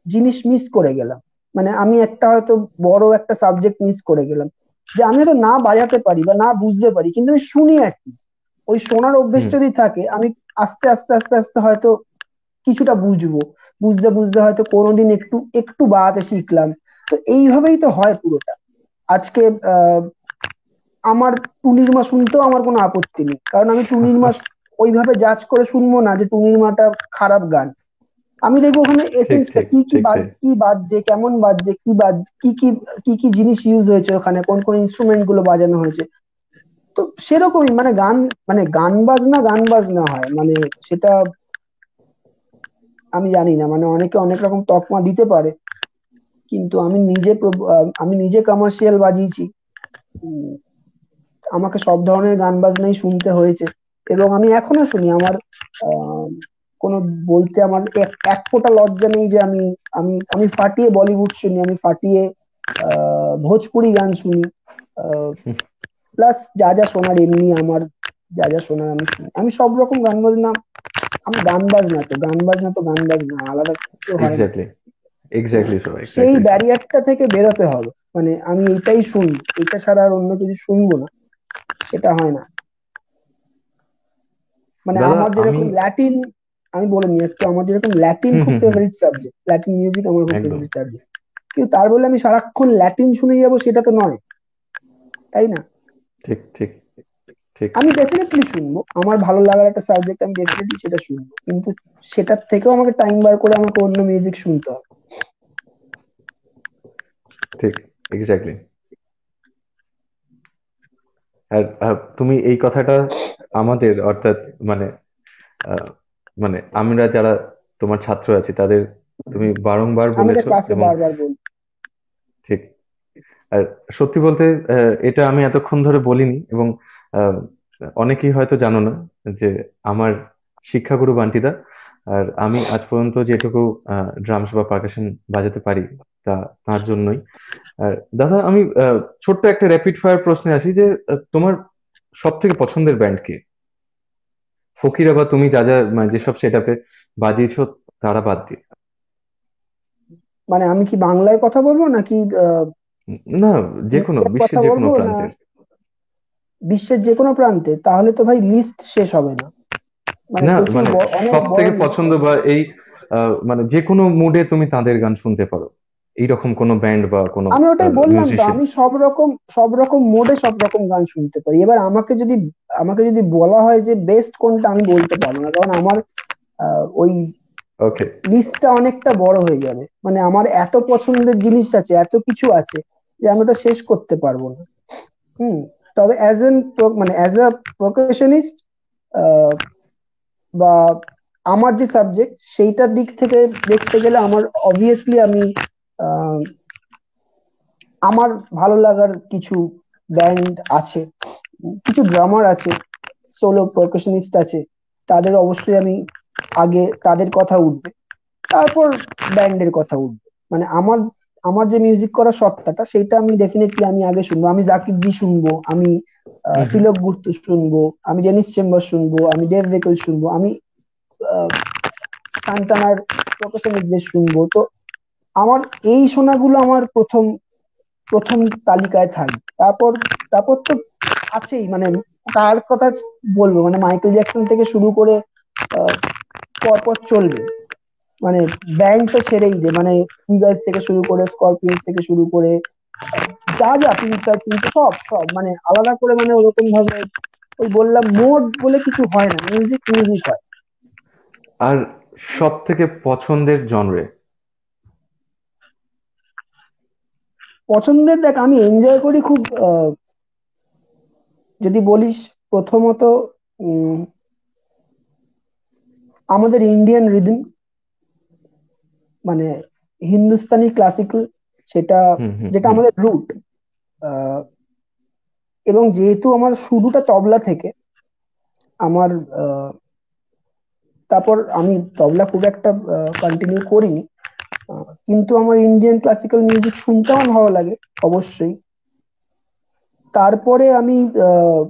Speaker 2: জিনিস মিস করে গেলাম, মানে আমি একটা হয়তো বড় একটা সাবজেক্ট মিস করে গেলাম, যে আমি হয়তো না বাজাতে পারি বা না বুঝতে পারি কিন্তু আমি শুনি অ্যাটলিস্ট। ওই শোনার অভ্যেস
Speaker 1: হুম।
Speaker 2: যদি থাকে আমি আস্তে আস্তে আস্তে আস্তে হয়তো কিছুটা বুঝবো, বুঝতে বুঝতে হয়তো কোনোদিন একটু একটু বাজাতে শিখলাম। তো এইভাবেই তো হয় পুরোটা। আজকে আহ আমার টুনির মা শুনতেও আমার কোনো আপত্তি নেই, কারণ আমি টুনির মা ওইভাবে জাজ করে শুনবো না যে টুনির মাটা খারাপ গান। আমি দেখবো ওখানে
Speaker 1: ঠিক
Speaker 2: এসেন্সটা
Speaker 1: ঠিক
Speaker 2: কি কি
Speaker 1: ঠিক
Speaker 2: বাজ
Speaker 1: ঠিক।
Speaker 2: কি বাজছে, কেমন বাজছে, কি কি কি কি জিনিস ইউজ হয়েছে ওখানে, কোন কোন ইনস্ট্রুমেন্ট গুলো বাজানো হয়েছে। তো সেরকমই মানে গান, মানে গান বাজনা হয়, মানে সেটা আমি জানি না, মানে অনেকে অনেক রকম তকমা দিতে পারে, কিন্তু আমি নিজে কমার্শিয়াল বাজিয়েছি। উম, আমাকে সব ধরনের গান বাজনাই শুনতে হয়েছে এবং আমি এখনো শুনি। আমার আহ, কোনো বলতে আমার এক এক ফোঁটা লজ্জা নেই যে আমি আমি আমি ফাটিয়ে বলিউড শুনি, আমি ফাটিয়ে ভোজপুরি গান শুনি, প্লাস যা যা শোনার এমনি আমার যা যা শোনার আমি শুনি, আমি সব রকম গান বাজনা। আমি গান বাজনা আলাদা কিছু হয় না।
Speaker 1: এক্স্যাক্টলি।
Speaker 2: তো
Speaker 1: এক্স্যাক্টলি সো,
Speaker 2: সেই
Speaker 1: এক্স্যাক্টলি সো।
Speaker 2: ব্যারিয়ারটা থেকে বেরোতে হবে, মানে আমি এইটাই শুনবো, এটা ছাড়া আর অন্য কিছু শুনবো না, সেটা হয় না। মানে
Speaker 1: দাদা
Speaker 2: আমার
Speaker 1: আমি।
Speaker 2: যেরকম ল্যাটিন, আমি বলে নিই একটু, আমার যেরকম ল্যাটিন
Speaker 1: হুম
Speaker 2: খুব
Speaker 1: হুম হুম।
Speaker 2: ফেভারিট সাবজেক্ট, ল্যাটিন মিউজিক আমার খুব
Speaker 1: একদম।
Speaker 2: ফেভারিট সাবজেক্ট, কিন্তু তার বলে আমি সারাক্ষণ ল্যাটিন শুনে যাবো সেটা তো নয়, তাই না?
Speaker 1: ঠিক ঠিক ঠিক।
Speaker 2: আমি ডেফিনেটলি শুনবো, আমার ভালো লাগার একটা সাবজেক্ট, আমি ডেফিনেটলি সেটা শুনবো, কিন্তু সেটার থেকেও আমাকে টাইম বার করে আমাকে অন্য মিউজিক শুনতে হবে।
Speaker 1: ঠিক। এক্স্যাক্টলি। আর তুমি এই কথাটা আমাদের অর্থাৎ মানে আহ, মানে আমরা যারা তোমার ছাত্র আছি তাদের তুমি বারংবার
Speaker 2: আমি এটা
Speaker 1: বলেছো
Speaker 2: ক্লাসে
Speaker 1: এবং
Speaker 2: বারবার বলি।
Speaker 1: ঠিক। আর সত্যি বলতে এটা আমি এতক্ষণ ধরে বলিনি এবং আহ, অনেকেই হয়তো জানো না যে আমার শিক্ষাগুরু বান্টিদা, আর আমি আজ পর্যন্ত যেটুকু ড্রামস বা পারকাশন বাজাতে পারি তা তার জন্যই। আর দাদা আমি ছোট্ট একটা র্যাপিড ফায়ার প্রশ্নে আসি যে তোমার সব থেকে পছন্দের ব্যান্ড কি? ফকিরা বা তুমি যা যা মানে যেসব সেটআপে বাজিয়েছো তারা বাদ দিয়ে।
Speaker 2: মানে আমি কি বাংলার কথা বলবো নাকি
Speaker 1: না, যে কোনো
Speaker 2: ইন্ডিয়ার কথা
Speaker 1: বিশ্বের যে কোনো
Speaker 2: বলবো না
Speaker 1: প্রান্তের।
Speaker 2: বিশ্বের যে কোনো প্রান্তে, তাহলে তো ভাই লিস্ট শেষ হবে না, মানে
Speaker 1: না
Speaker 2: প্রচুর
Speaker 1: মানে
Speaker 2: অনেক
Speaker 1: সব
Speaker 2: বড়
Speaker 1: থেকে
Speaker 2: লিস্ট
Speaker 1: পছন্দ
Speaker 2: আছে।
Speaker 1: বা এই মানে যে কোনো মুডে তুমি তাদের গান শুনতে পারো, এইরকম কোনো ব্যান্ড বা কোনো
Speaker 2: আমি ওটাই বললাম তো,
Speaker 1: মিউজিশিয়ান?
Speaker 2: আমি সব রকম মোডে সব রকম গান শুনতে পারি। এবার আমাকে যদি বলা হয় যে বেস্ট কোনটা, আমি বলতে পারবো না, কারণ আমার ওই
Speaker 1: ওকে।
Speaker 2: লিস্টটা অনেকটা বড় হয়ে যাবে, মানে আমার এত পছন্দের জিনিস আছে, এত কিছু আছে যে আমি ওটা শেষ করতে পারবো না। হুম। তবে অ্যাজ আ প্রফেশনিস্ট বা আমার যে সাবজেক্ট সেইটার দিক থেকে দেখতে গেলে আমার অবভিয়াসলি আমি আহ, আমার ভালো লাগার কিছু ব্যান্ড আছে, কিছু ড্রামার আছে, সোলো পারকাশনিস্ট আছে, তাদের অবশ্যই আমি আগে তাদের কথা উঠবে, তারপর ব্যান্ডের কথা উঠবে। মানে আমার আমার যে মিউজিক করার সত্তাটা সেইটা আমি ডেফিনেটলি আমি আগে শুনবো, আমি জাকির জি শুনবো, আমি
Speaker 1: হুম হুম।
Speaker 2: ত্রিলোক গুপ্ত শুনবো, আমি ডেনিস চেম্বার শুনবো, আমি ডেভ ভেকেল শুনবো, আমি সান্টানার প্রকাশনীদের শুনবো। তো আমার এই শোনাগুলো আমার প্রথম প্রথম তালিকায় থাকবে। তারপর তারপর তো আছেই, মানে কার কথা বলবো, মানে মাইকেল জ্যাকসন থেকে শুরু করে আহ, পরপর চলবে। মানে ব্যান্ড তো ছেড়েই দে, মানে ইগলস থেকে শুরু করে স্করপিয়ন্স থেকে শুরু করে যা যা পিঙ্ক ফ্লয়েড, কিন্তু সব সব মানে আলাদা করে, মানে ওরকম ভাবে ওই বললাম মোড বলে কিছু হয় না, মিউজিক মিউজিক হয়।
Speaker 1: আর সব থেকে পছন্দের জনরে?
Speaker 2: পছন্দের দেখ, আমি এনজয় করি খুব যদি বলিস, প্রথমত উম, আমাদের ইন্ডিয়ান রিদম, মানে হিন্দুস্তানি ক্লাসিক্যাল, সেটা
Speaker 1: হুম হুম
Speaker 2: যেটা
Speaker 1: হুম
Speaker 2: আমাদের রুট। এবং যেহেতু আমার শুরুটা তবলা থেকে, আমার তারপর আমি তবলা খুব একটা কন্টিনিউ করিনি, কিন্তু আমার ইন্ডিয়ান ক্লাসিক্যাল মিউজিক শুনতে আমার ভালো লাগে অবশ্যই। তারপরে আমি আহ,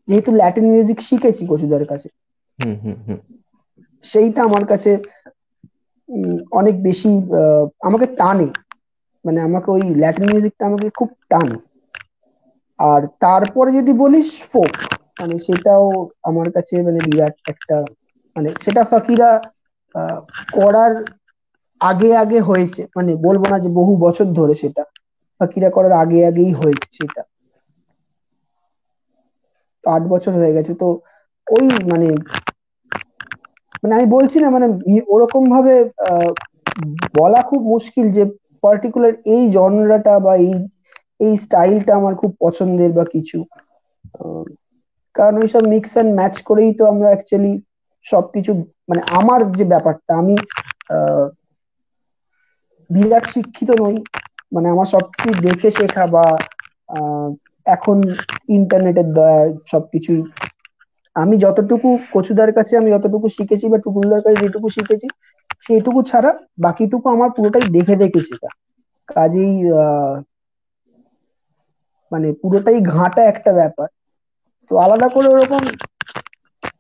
Speaker 2: যেহেতু ল্যাটিন মিউজিক শিখেছি কচুদার কাছে,
Speaker 1: হুম হুম হুম
Speaker 2: সেইটা আমার কাছে অনেক বেশি আমাকে টানে, মানে আমাকে ওই ল্যাটিন মিউজিকটা আমাকে খুব টানে। আর তারপরে যদি বলিস ফোক, মানে সেটাও আমার কাছে মানে বিরাট একটা, মানে সেটা ফাকিরা আহ, করার আগে আগে হয়েছে, মানে বলবো না যে বহু বছর ধরে, সেটা ফাকিরা করার আগে আগেই হয়েছে সেটা। তো 8 বছর হয়ে গেছে তো ওই মানে, মানে আমি বলছি না, মানে ওরকম ভাবে আহ, বলা খুব মুশকিল যে পার্টিকুলার এই জনরাটা বা এই স্টাইলটা আমার খুব পছন্দের বা কিছু। আহ, কারণ ওইসব মিক্স অ্যান্ড ম্যাচ করেই তো আমরা অ্যাকচুয়ালি সবকিছু, মানে আমার যে ব্যাপারটা, আমি আহ, বিরাট শিক্ষিত নই, মানে আমার সবকিছু দেখে শেখা বা আহ, এখন ইন্টারনেটের দয়ায় সবকিছুই, আমি যতটুকু কচুদার কাছে আমি যতটুকু শিখেছি বা টুকুলদার কাছে যেটুকু শিখেছি, সেইটুকু ছাড়া বাকিটুকু আমার পুরোটাই দেখে দেখে শেখা। কাজেই মানে পুরোটাই ঘাঁটা একটা ব্যাপার। তো আলাদা করে ওরকম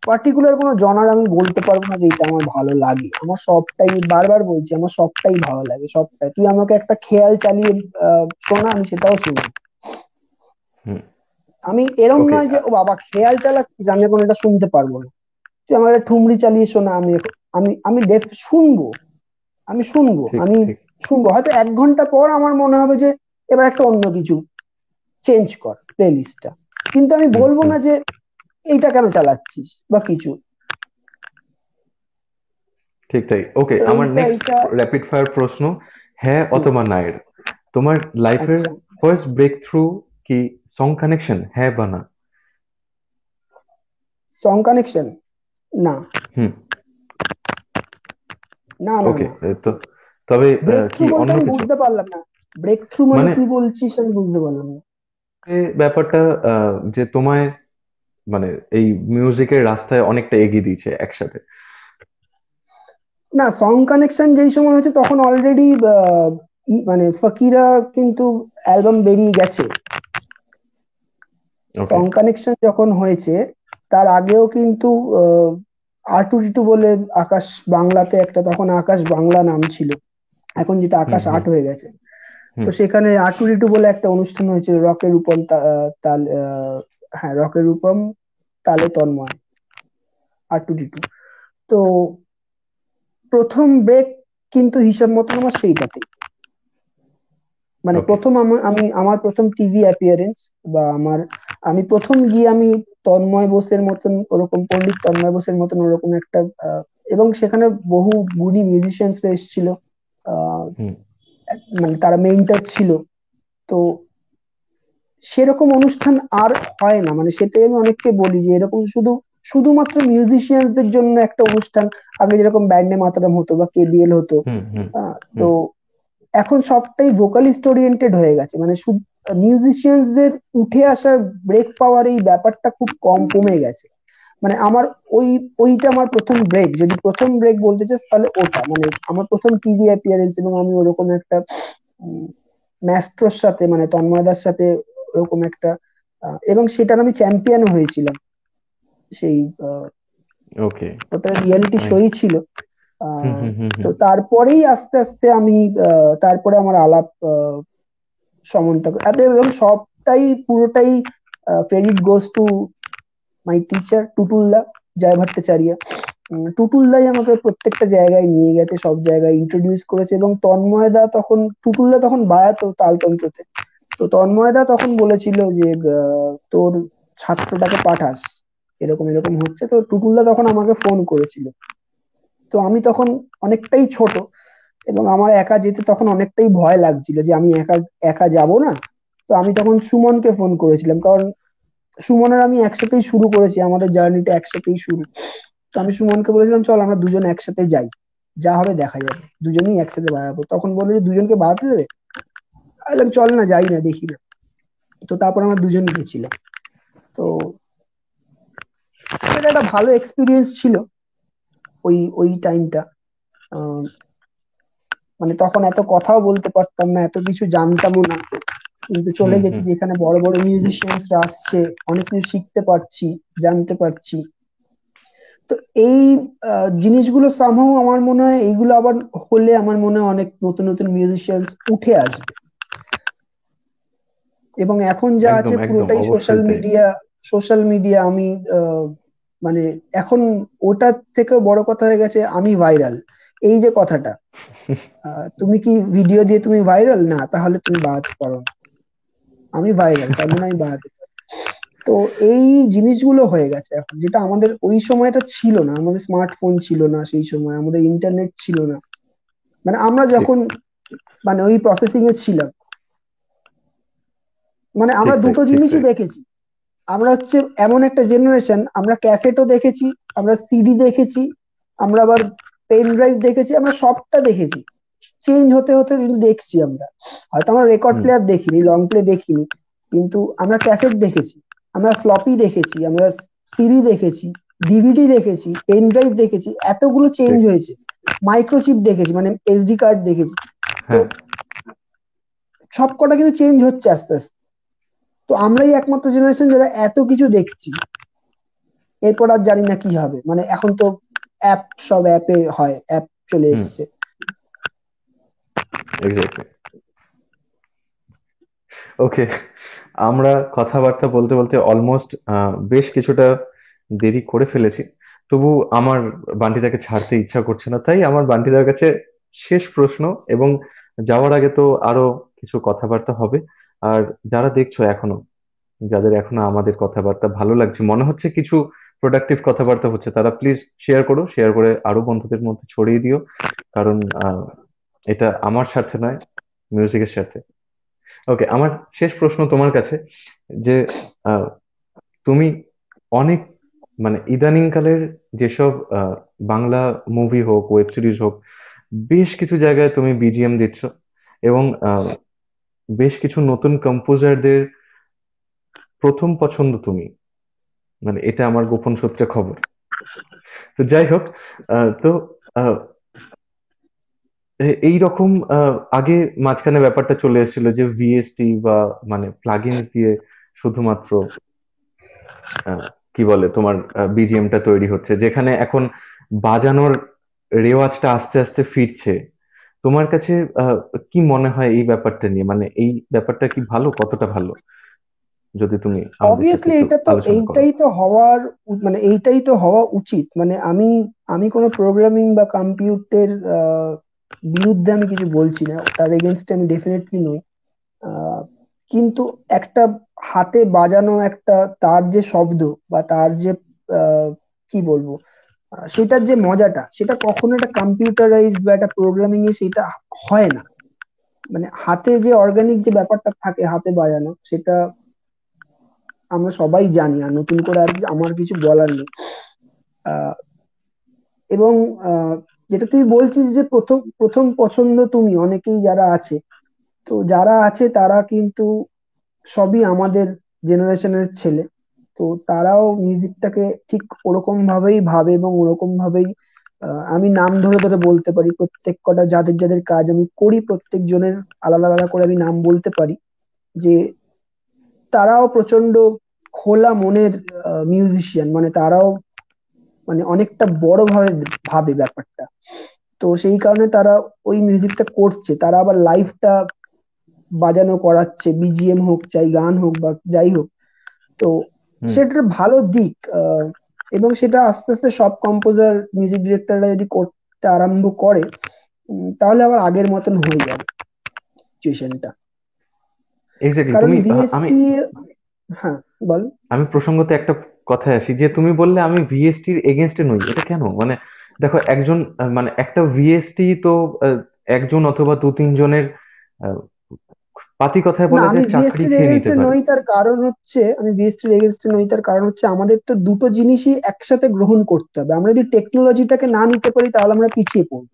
Speaker 2: পার্টিকুলার কোনো জনার আমি বলতে পারবো না যে এটা আমার ভালো লাগে। আমার সবটাই, বারবার বলছি, আমার সবটাই ভালো লাগে, সবটাই। তুই আমাকে একটা খেয়াল চালিয়ে শোনা, আমি সেটাও শুনবো।
Speaker 1: হুম
Speaker 2: আমি এরম
Speaker 1: ওকে।
Speaker 2: নয় যে ও বাবা খেয়াল চালাচ্ছিস আমি এখন এটা শুনতে পারবো না, তুই আমার একটা ঠুমরি চালিয়ে শোনা, আমি ডেফ শুনবো, আমি শুনবো,
Speaker 1: ঠিক
Speaker 2: আমি
Speaker 1: ঠিক।
Speaker 2: শুনবো। হয়তো 1 ঘন্টা পর আমার মনে হবে যে এবার একটা অন্য কিছু চেঞ্জ কর প্লেলিস্টটা, কিন্তু আমি
Speaker 1: হুম
Speaker 2: বলবো
Speaker 1: হুম
Speaker 2: না যে এইটা কেন চালাচ্ছিস বা কিছু।
Speaker 1: ঠিক তাই। ওকে,
Speaker 2: তো
Speaker 1: আমার
Speaker 2: এইটা
Speaker 1: নেক্সট
Speaker 2: এইটা
Speaker 1: র্যাপিড ফায়ার প্রশ্ন: হ্যাঁ
Speaker 2: হুম,
Speaker 1: অথবা না এর, তোমার লাইফের
Speaker 2: আচ্ছা।
Speaker 1: ফার্স্ট ব্রেক থ্রু কি সং কানেকশন, হ্যাঁ বা না?
Speaker 2: সং কানেকশন, না,
Speaker 1: হুম।
Speaker 2: না, না,
Speaker 1: ওকে।
Speaker 2: না।
Speaker 1: তো তবে
Speaker 2: ব্রেক থ্রু
Speaker 1: কি
Speaker 2: বলতে
Speaker 1: অন্য
Speaker 2: আমি
Speaker 1: কিছু?
Speaker 2: বুঝতে পারলাম না, ব্রেক থ্রু মানে
Speaker 1: মানে
Speaker 2: কি বলছিস আমি বুঝতে পারলাম না।
Speaker 1: ব্যাপারটা যে তোমায় মানে এই মিউজিকের রাস্তায় অনেকটা এগিয়ে দিয়েছে একসাথে।
Speaker 2: না, সং কানেকশন যেই সময় হয়েছে তখন অলরেডি মানে ফকিরা কিন্তু অ্যালবাম বেরিয়ে গেছে।
Speaker 1: ওকে।
Speaker 2: সং কানেকশন যখন হয়েছে তার আগেও কিন্তু R2D2 বলে, আকাশ বাংলাতে একটা, তখন আকাশ বাংলা নাম ছিল, এখন যেটা
Speaker 1: হুম
Speaker 2: আকাশ
Speaker 1: হুম
Speaker 2: আট হয়ে গেছে। তো
Speaker 1: হুম
Speaker 2: সেখানে R2D2 বলে একটা অনুষ্ঠান হয়েছিল, রকের উপম তাল হ্যাঁ, রকের উপম তালে তন্ময়, R2D2। তো প্রথম ব্রেক কিন্তু হিসাব মতন আমার সেইটাতে, মানে
Speaker 1: ওকে।
Speaker 2: প্রথম আমি আমার প্রথম টিভি অ্যাপিয়ারেন্স বা আমার, আমি প্রথম গিয়ে আমি তন্ময় বোসের মতন, ওরকম পণ্ডিত তন্ময় বোসের মতন ওরকম একটা আহ, এবং সেখানে বহু গুণী মিউজিশিয়ানসরা এসেছিল, আহ,
Speaker 1: হুম
Speaker 2: মানে তারা মেন্টর ছিল। তো সেরকম অনুষ্ঠান আর হয় না, মানে সেটাই আমি অনেককে বলি যে এরকম শুধুমাত্র মিউজিশিয়ানসদের জন্য একটা অনুষ্ঠান, আগে যেরকম ব্যান্ডে মাতারাম হতো বা কেবিএল হতো,
Speaker 1: হুম হুম
Speaker 2: তো
Speaker 1: হুম
Speaker 2: এখন সবটাই ভোকালিস্ট ওরিয়েন্টেড হয়ে গেছে, মানে শুধু মিউজিশিয়ানসদের উঠে আসার, ব্রেক পাওয়ার এই ব্যাপারটা খুব কম কমে গেছে। মানে আমার ওই ওইটা আমার প্রথম ব্রেক, যদি প্রথম ব্রেক বলতে চাস তাহলে ওটা, মানে আমার প্রথম টিভি অ্যাপিয়ারেন্স, এবং আমি ওরকম একটা ম্যাস্ট্রোর সাথে, মানে তন্ময়দার সাথে ওরকম একটা এবং সেটার আমি চ্যাম্পিয়নও হয়েছিলাম সেই
Speaker 1: ওকে।
Speaker 2: ওটা রিয়েলিটি
Speaker 1: নাইস।
Speaker 2: শোই ছিল।
Speaker 1: হুম,
Speaker 2: আহ,
Speaker 1: হুম, হুম,
Speaker 2: তো
Speaker 1: হুম।
Speaker 2: তারপরেই আস্তে আস্তে আমি তারপরে আমার আলাপ সমন্ত এবং সবটাই পুরোটাই credit goes to my teacher টুটুলদা, জয় ভট্টাচার্য। টুটুলদাই আমাকে প্রত্যেকটা জায়গায় নিয়ে গেছে, সব জায়গায় ইন্ট্রোডিউস করেছে। এবং তন্ময়দা তখন, টুটুলদা তখন বায়াতো তালতন্ত্রতে, তো তন্ময়দা তখন বলেছিল যে তোর ছাত্রটাকে পাঠাস, এরকম এরকম হচ্ছে। তো টুটুলদা তখন আমাকে ফোন করেছিল। তো আমি তখন অনেকটাই ছোট, এবং আমার একা যেতে তখন অনেকটাই ভয় লাগছিল যে আমি একা একা যাব না। তো আমি তখন সুমনকে ফোন করেছিলাম, কারণ সুমন আর আমি একসাথেই শুরু করেছি, আমাদের জার্নিটা একসাথেই শুরু। তো আমি সুমনকে বলেছিলাম চল আমরা দুজন একসাথে যাই, যা হবে দেখা যাবে, দুজনেই একসাথে বাড়াবো। তখন বললো যে দুজনকে বাড়াতে দেবে। আমি বললাম চল না, যাই না, দেখি না। তো তারপর আমরা দুজন গেছিলাম। তো এটা একটা ভালো এক্সপিরিয়েন্স ছিল ওই ওই টাইমটা। মানে তখন এত কথাও বলতে পারতাম না, এত কিছু জানতামও না, কিন্তু চলে
Speaker 1: হুম,
Speaker 2: গেছি
Speaker 1: হুম।
Speaker 2: যেখানে বড় বড় মিউজিশিয়ানসরা আসছে, অনেক কিছু শিখতে পারছি, জানতে পারছি। তো এই জিনিসগুলো সামহাও আমার মনে হয় এইগুলো আবার হলে আমার মনে হয় অনেক নতুন নতুন মিউজিশিয়ানস উঠে আসবে। এবং এখন যা আছে
Speaker 1: একদম, একদম,
Speaker 2: পুরোটাই সোশ্যাল
Speaker 1: অবশ্যই তাই।
Speaker 2: মিডিয়া। সোশ্যাল মিডিয়া আমি মানে এখন ওটার থেকেও বড় কথা হয়ে গেছে আমি ভাইরাল, এই যে কথাটা। তুমি কি ভিডিও দিয়ে তুমি ভাইরাল? না, তাহলে তুমি বাড়াতে পারো না। আমি ভাইরাল, তার মানে আমি বাড়াতে পারি। তো এই জিনিসগুলো হয়ে গেছে এখন, যেটা আমাদের ওই সময়টা ছিল না। আমাদের স্মার্টফোন ছিল না সেই সময়, আমাদের ইন্টারনেট ছিল না। মানে আমরা
Speaker 1: ঠিক,
Speaker 2: যখন মানে ওই প্রসেসিং এ ছিলাম, মানে আমরা
Speaker 1: ঠিক তাই,
Speaker 2: দুটো
Speaker 1: ঠিক তাই।
Speaker 2: জিনিসই দেখেছি। আমরা হচ্ছে এমন একটা জেনারেশন, আমরা ক্যাসেটও দেখেছি, আমরা সিডি দেখেছি, আমরা আবার পেন ড্রাইভ দেখেছি, আমরা সবটা দেখেছি। চেঞ্জ হতে হতে কিন্তু দেখছি আমরা। হয়তো আমরা রেকর্ড
Speaker 1: হুম,
Speaker 2: প্লেয়ার দেখিনি, লং প্লে দেখিনি, কিন্তু আমরা ক্যাসেট দেখেছি, আমরা ফ্লপি দেখেছি, আমরা সিডি দেখেছি, ডিভিডি দেখেছি, পেন ড্রাইভ দেখেছি, এতগুলো চেঞ্জ
Speaker 1: ঠিক।
Speaker 2: হয়েছে। মাইক্রোচিপ দেখেছি, মানে এসডি কার্ড দেখেছি। তো
Speaker 1: হ্যাঁ,
Speaker 2: সবকটা কিন্তু চেঞ্জ হচ্ছে আস্তে আস্তে। তো আমরাই একমাত্র জেনারেশন যারা এত কিছু দেখছি। এরপর আর জানি না কি হবে, মানে এখন তো অ্যাপ, সব অ্যাপে হয়, অ্যাপ চলে
Speaker 1: হুম,
Speaker 2: এসছে।
Speaker 1: এক্স্যাক্টলি। ওকে, আমরা কথাবার্তা বলতে বলতে অলমোস্ট বেশ কিছুটা দেরি করে ফেলেছি। তবু আমার বান্টিদাকে ছাড়তে ইচ্ছা করছে না, তাই আমার বান্টিদার কাছে শেষ প্রশ্ন। এবং যাওয়ার আগে তো আরো কিছু কথাবার্তা হবে। আর যারা দেখছো এখনো, যাদের এখনো আমাদের কথাবার্তা ভালো লাগছে, মনে হচ্ছে কিছু প্রোডাক্টিভ কথাবার্তা হচ্ছে, তারা প্লিজ শেয়ার করো, শেয়ার করে আরো বন্ধুদের মধ্যে ছড়িয়ে দিও। কারণ এটা আমার স্বার্থে নয়, মিউজিকের স্বার্থে। ওকে, আমার শেষ প্রশ্ন তোমার কাছে যে আহ, তুমি অনেক, মানে ইদানিং কালের যেসব বাংলা মুভি হোক, ওয়েব সিরিজ হোক, বেশ কিছু জায়গায় তুমি বিজিএম দিচ্ছ। এবং বেশ কিছু নতুন কম্পোজারদের প্রথম পছন্দ তুমি, মানে এটা আমার গোপন সূত্রে খবর। তো যাই হোক, তো আহ, এই রকম আগে মাঝখানে ব্যাপারটা চলে এসেছিল যে ভিএসটি বা মানে প্লাগইনস দিয়ে শুধুমাত্র আহ, কি বলে তোমার বিজিএমটা তৈরি হচ্ছে, যেখানে এখন বাজানোর রেওয়াজটা আস্তে আস্তে ফিরছে। তোমার কাছে আহ, কি মনে হয় এই ব্যাপারটা নিয়ে? মানে এই ব্যাপারটা কি ভালো, কতটা ভালো, যদি তুমি আমাদের সাথে
Speaker 2: অবভিয়াসলি
Speaker 1: একটু
Speaker 2: এটা তো,
Speaker 1: আলোচনা করো।
Speaker 2: এইটাই তো হওয়ার মানে এইটাই তো হওয়া উচিত। মানে আমি আমি কোনো প্রোগ্রামিং বা কম্পিউটার বিরুদ্ধে আমি কিছু বলছি না, তার এগেনস্টে আমি ডেফিনেটলি নই। আহ, কিন্তু একটা হাতে বাজানো একটা, তার যে শব্দ বা তার যে আহ, কি বলবো, সেটার যে মজাটা, সেটা কখনো একটা কম্পিউটারাইজড বা একটা প্রোগ্রামিং এ সেটা হয় না। মানে হাতে যে অর্গানিক যে ব্যাপারটা থাকে হাতে বাজানো, সেটা আমরা সবাই জানি, আর নতুন করে আর আমার কিছু বলার নেই। আহ, এবং আহ, যেটা তুই বলছিস যে প্রথম প্রথম পছন্দ তুমি, অনেকেই যারা আছে, তো যারা আছে তারা কিন্তু সবই আমাদের জেনারেশনের ছেলে। তো তারাও মিউজিকটাকে ঠিক ওরকম ভাবেই ভাবে এবং ওরকম ভাবেই আমি নাম ধরে ধরে বলতে পারি প্রত্যেক কটা যাদের যাদের কাজ আমি করি, প্রত্যেক জনের আলাদা আলাদা করে আমি নাম বলতে পারি, যে তারাও প্রচন্ড খোলা মনের মিউজিশিয়ান। মানে তারাও মানে অনেকটা বড় ভাবে ভাবে ব্যাপারটা। তো সেই কারণে তারা ওই মিউজিকটা করছে, তারা আবার লাইভটা বাজানো করাচ্ছে, বিজিএম হোক চাই গান হোক বা যাই হোক। তো
Speaker 1: হুম।
Speaker 2: সেটার ভালো দিক, এবং সেটা আস্তে আস্তে সব কম্পোজার মিউজিক ডিরেক্টররা যদি করতে আরম্ভ করে, তাহলে আবার আগের মতন হয়ে যাবে সিচুয়েশনটা।
Speaker 1: এক্স্যাক্টলি।
Speaker 2: কারণ
Speaker 1: তুমি আমি
Speaker 2: ভিএসটি, হ্যাঁ বল।
Speaker 1: আমি প্রসঙ্গত একটা কথায় আসি যে তুমি বললে আমি ভিএসটির এগেনস্টে নই, এটা কেন? মানে দেখো, একজন মানে একটা ভিএসটি তো একজন অথবা দু তিনজনের পাতি কথায়
Speaker 2: না,
Speaker 1: বলা
Speaker 2: আমি
Speaker 1: যায় চাকরি
Speaker 2: ভিএসটির
Speaker 1: খেয়ে নিতে
Speaker 2: এগেনস্টে
Speaker 1: পারে।
Speaker 2: নই, তার কারণ হচ্ছে আমি ভিএসটির এগেনস্টে নই তার কারণ হচ্ছে আমাদের তো দুটো জিনিসই একসাথে গ্রহণ করতে হবে। আমরা যদি টেকনোলজিটাকে না নিতে পারি তাহলে আমরা পিছিয়ে পড়বো।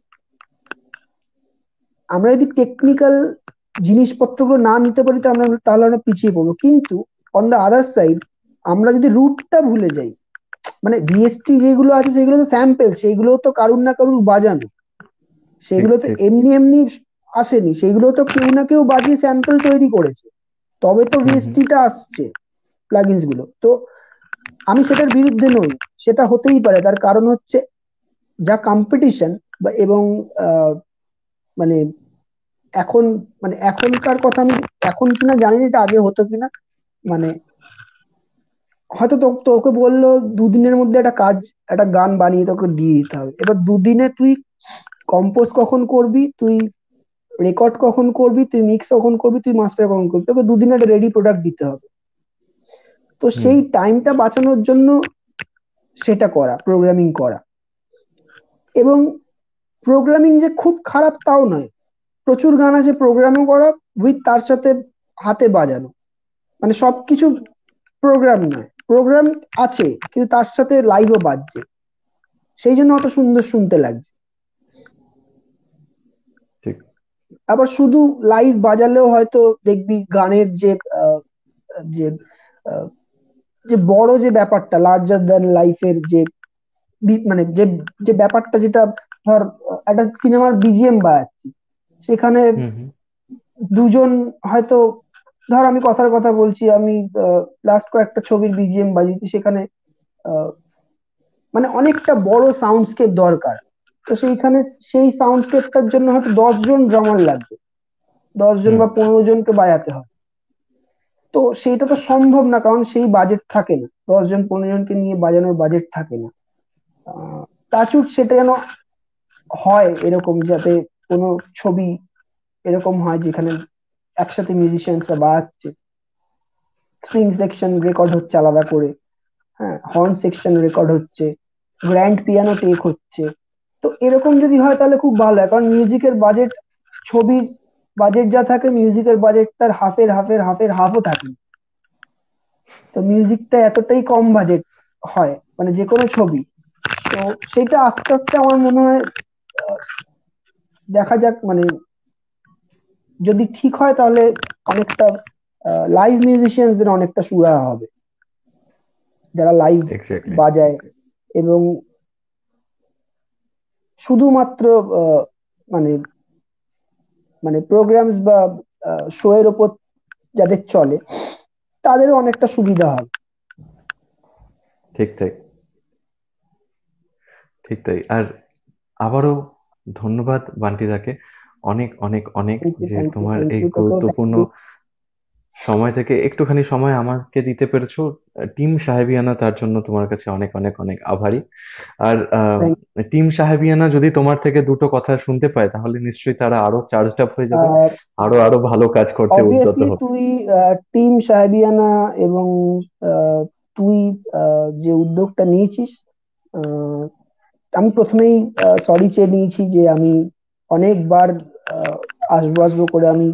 Speaker 2: আমরা যদি টেকনিক্যাল জিনিসপত্রগুলো না নিতে পারি তো তাহলে আমরা পিছিয়ে পড়বো। কিন্তু অন দা আদার সাইড, আমরা যদি রুটটা ভুলে যাই, মানে ভিএসটি যেগুলো আছে সেগুলো তো স্যাম্পল, সেগুলো তো কারুর না কারুর বাজানো,
Speaker 1: ঠিক
Speaker 2: সেগুলো তো
Speaker 1: ঠিক।
Speaker 2: এমনি এমনি আসেনি, সেগুলো তো কেউ না কেউ বাজিয়ে স্যাম্পল তৈরি করেছে, তবে তো
Speaker 1: হুম হুম
Speaker 2: ভিএসটিটা আসছে, প্লাগইনস গুলো তো। আমি সেটার বিরুদ্ধে নই, সেটা হতেই পারে। তার কারণ হচ্ছে যা কম্পিটিশন বা এবং আহ, মানে এখন, মানে এখনকার কথা আমি এখন কিনা জানি না, এটা আগে হতো কিনা, মানে হয়তো তোকে বললো দুদিনের মধ্যে একটা কাজ, একটা গান বানিয়ে তোকে দিয়ে দিতে হবে। এবার দুদিনে তুই কম্পোজ কখন করবি, তুই রেকর্ড কখন করবি, তুই মিক্স কখন করবি, তুই মাস্টার কখন করবি, তোকে দুদিনে একটা রেডি প্রোডাক্ট দিতে হবে। তো
Speaker 1: হুম।
Speaker 2: সেই টাইমটা বাঁচানোর জন্য সেটা করা, প্রোগ্রামিং করা। এবং প্রোগ্রামিং যে খুব খারাপ তাও নয়, প্রচুর গান আছে প্রোগ্রামও করা উইথ তার সাথে হাতে বাজানো, মানে সবকিছু প্রোগ্রাম নয়, প্রোগ্রাম আছে কিন্তু তার সাথে লাইভও বাজছে, সেই জন্য অত সুন্দর শুনতে লাগছে।
Speaker 1: ঠিক।
Speaker 2: আবার শুধু লাইভ বাজালেও হয়তো দেখবি গানের যে যে আহ, যে বড় যে ব্যাপারটা, লার্জার দ্যান লাইফের যে মানে যে যে ব্যাপারটা, যেটা ধর একটা সিনেমার বিজিএম বাজাচ্ছি, সেখানে
Speaker 1: হুম হুম
Speaker 2: দুজন হয়তো, ধর আমি কথার কথা বলছি, আমি লাস্ট কয়েকটা ছবির বিজিএম বাজিয়েছি, সেখানে আহ, মানে অনেকটা বড় সাউন্ডস্কেপ দরকার। তো সেইখানে সেই সাউন্ডস্কেপটার জন্য হয়তো 10 জন ড্রামার লাগবে, 10 জন
Speaker 1: হুম।
Speaker 2: বা 15 জনকে বাজাতে হয়। তো সেইটা তো সম্ভব না, কারণ সেই বাজেট থাকে না, 10 জন 15 জনকে নিয়ে বাজানোর বাজেট থাকে না। টাচুট সেটা যেন হয় এরকম, যাতে কোনো ছবি এরকম হয় যেখানে একসাথে মিউজিশিয়ানসরা বাজাচ্ছে, স্ট্রিং সেকশন রেকর্ড হচ্ছে আলাদা করে, হ্যাঁ হর্ন সেকশন রেকর্ড হচ্ছে, গ্র্যান্ড পিয়ানো টেক হচ্ছে। তো এরকম যদি হয় তাহলে খুব ভালো হয়, কারণ মিউজিকের বাজেট, ছবির বাজেট যা থাকে মিউজিকের বাজেট তার হাফের হাফের হাফের হাফও থাকে না। তো মিউজিকটা এতটাই কম বাজেট হয়, মানে যে কোনো ছবি। তো সেটা আস্তে আস্তে আমার মনে হয় আহ, দেখা যাক, মানে যদি ঠিক হয় তাহলে অনেকটা লাইভ মিউজিশিয়ানসদের অনেকটা সুরাহা হবে, যারা লাইভ
Speaker 1: এক্স্যাক্টলি।
Speaker 2: বাজায় এবং শুধুমাত্র আহ, মানে মানে প্রোগ্রামস বা শো এর ওপর যাদের চলে তাদেরও অনেকটা সুবিধা হবে।
Speaker 1: ঠিক তাই। ঠিক তাই। আর আবারও ধন্যবাদ বান্টিদাকে, অনেক অনেক অনেক,
Speaker 2: থ্যাংক ইউ,
Speaker 1: যে
Speaker 2: থ্যাংক ইউ,
Speaker 1: তোমার
Speaker 2: থ্যাংক
Speaker 1: এই
Speaker 2: ইউ, তোকেও থ্যাংক
Speaker 1: গুরুত্বপূর্ণ
Speaker 2: ইউ।
Speaker 1: সময় থেকে একটুখানি সময় আমাকে দিতে পেরেছো। টিম সাহেবিয়ানা তার জন্য তোমার কাছে অনেক অনেক অনেক আভারী। আর
Speaker 2: থ্যাংক
Speaker 1: টিম সাহেবিয়ানা যদি তোমার থেকে দুটো কথা শুনতে পায় তাহলে নিশ্চয়ই তারা আরো চার্জড আপ হয়ে যাবে, আরো আরো ভালো কাজ করতে উদ্যত
Speaker 2: অবভিয়াসলি
Speaker 1: হবে।
Speaker 2: তুই টিম সাহেবিয়ানা এবং আহ, তুই যে উদ্যোগটা নিয়েছিস, আহ, আমি প্রথমেই সরি চেয়ে নিয়েছি যে আমি অনেকবার আহ, আসবো আসবো করে আমি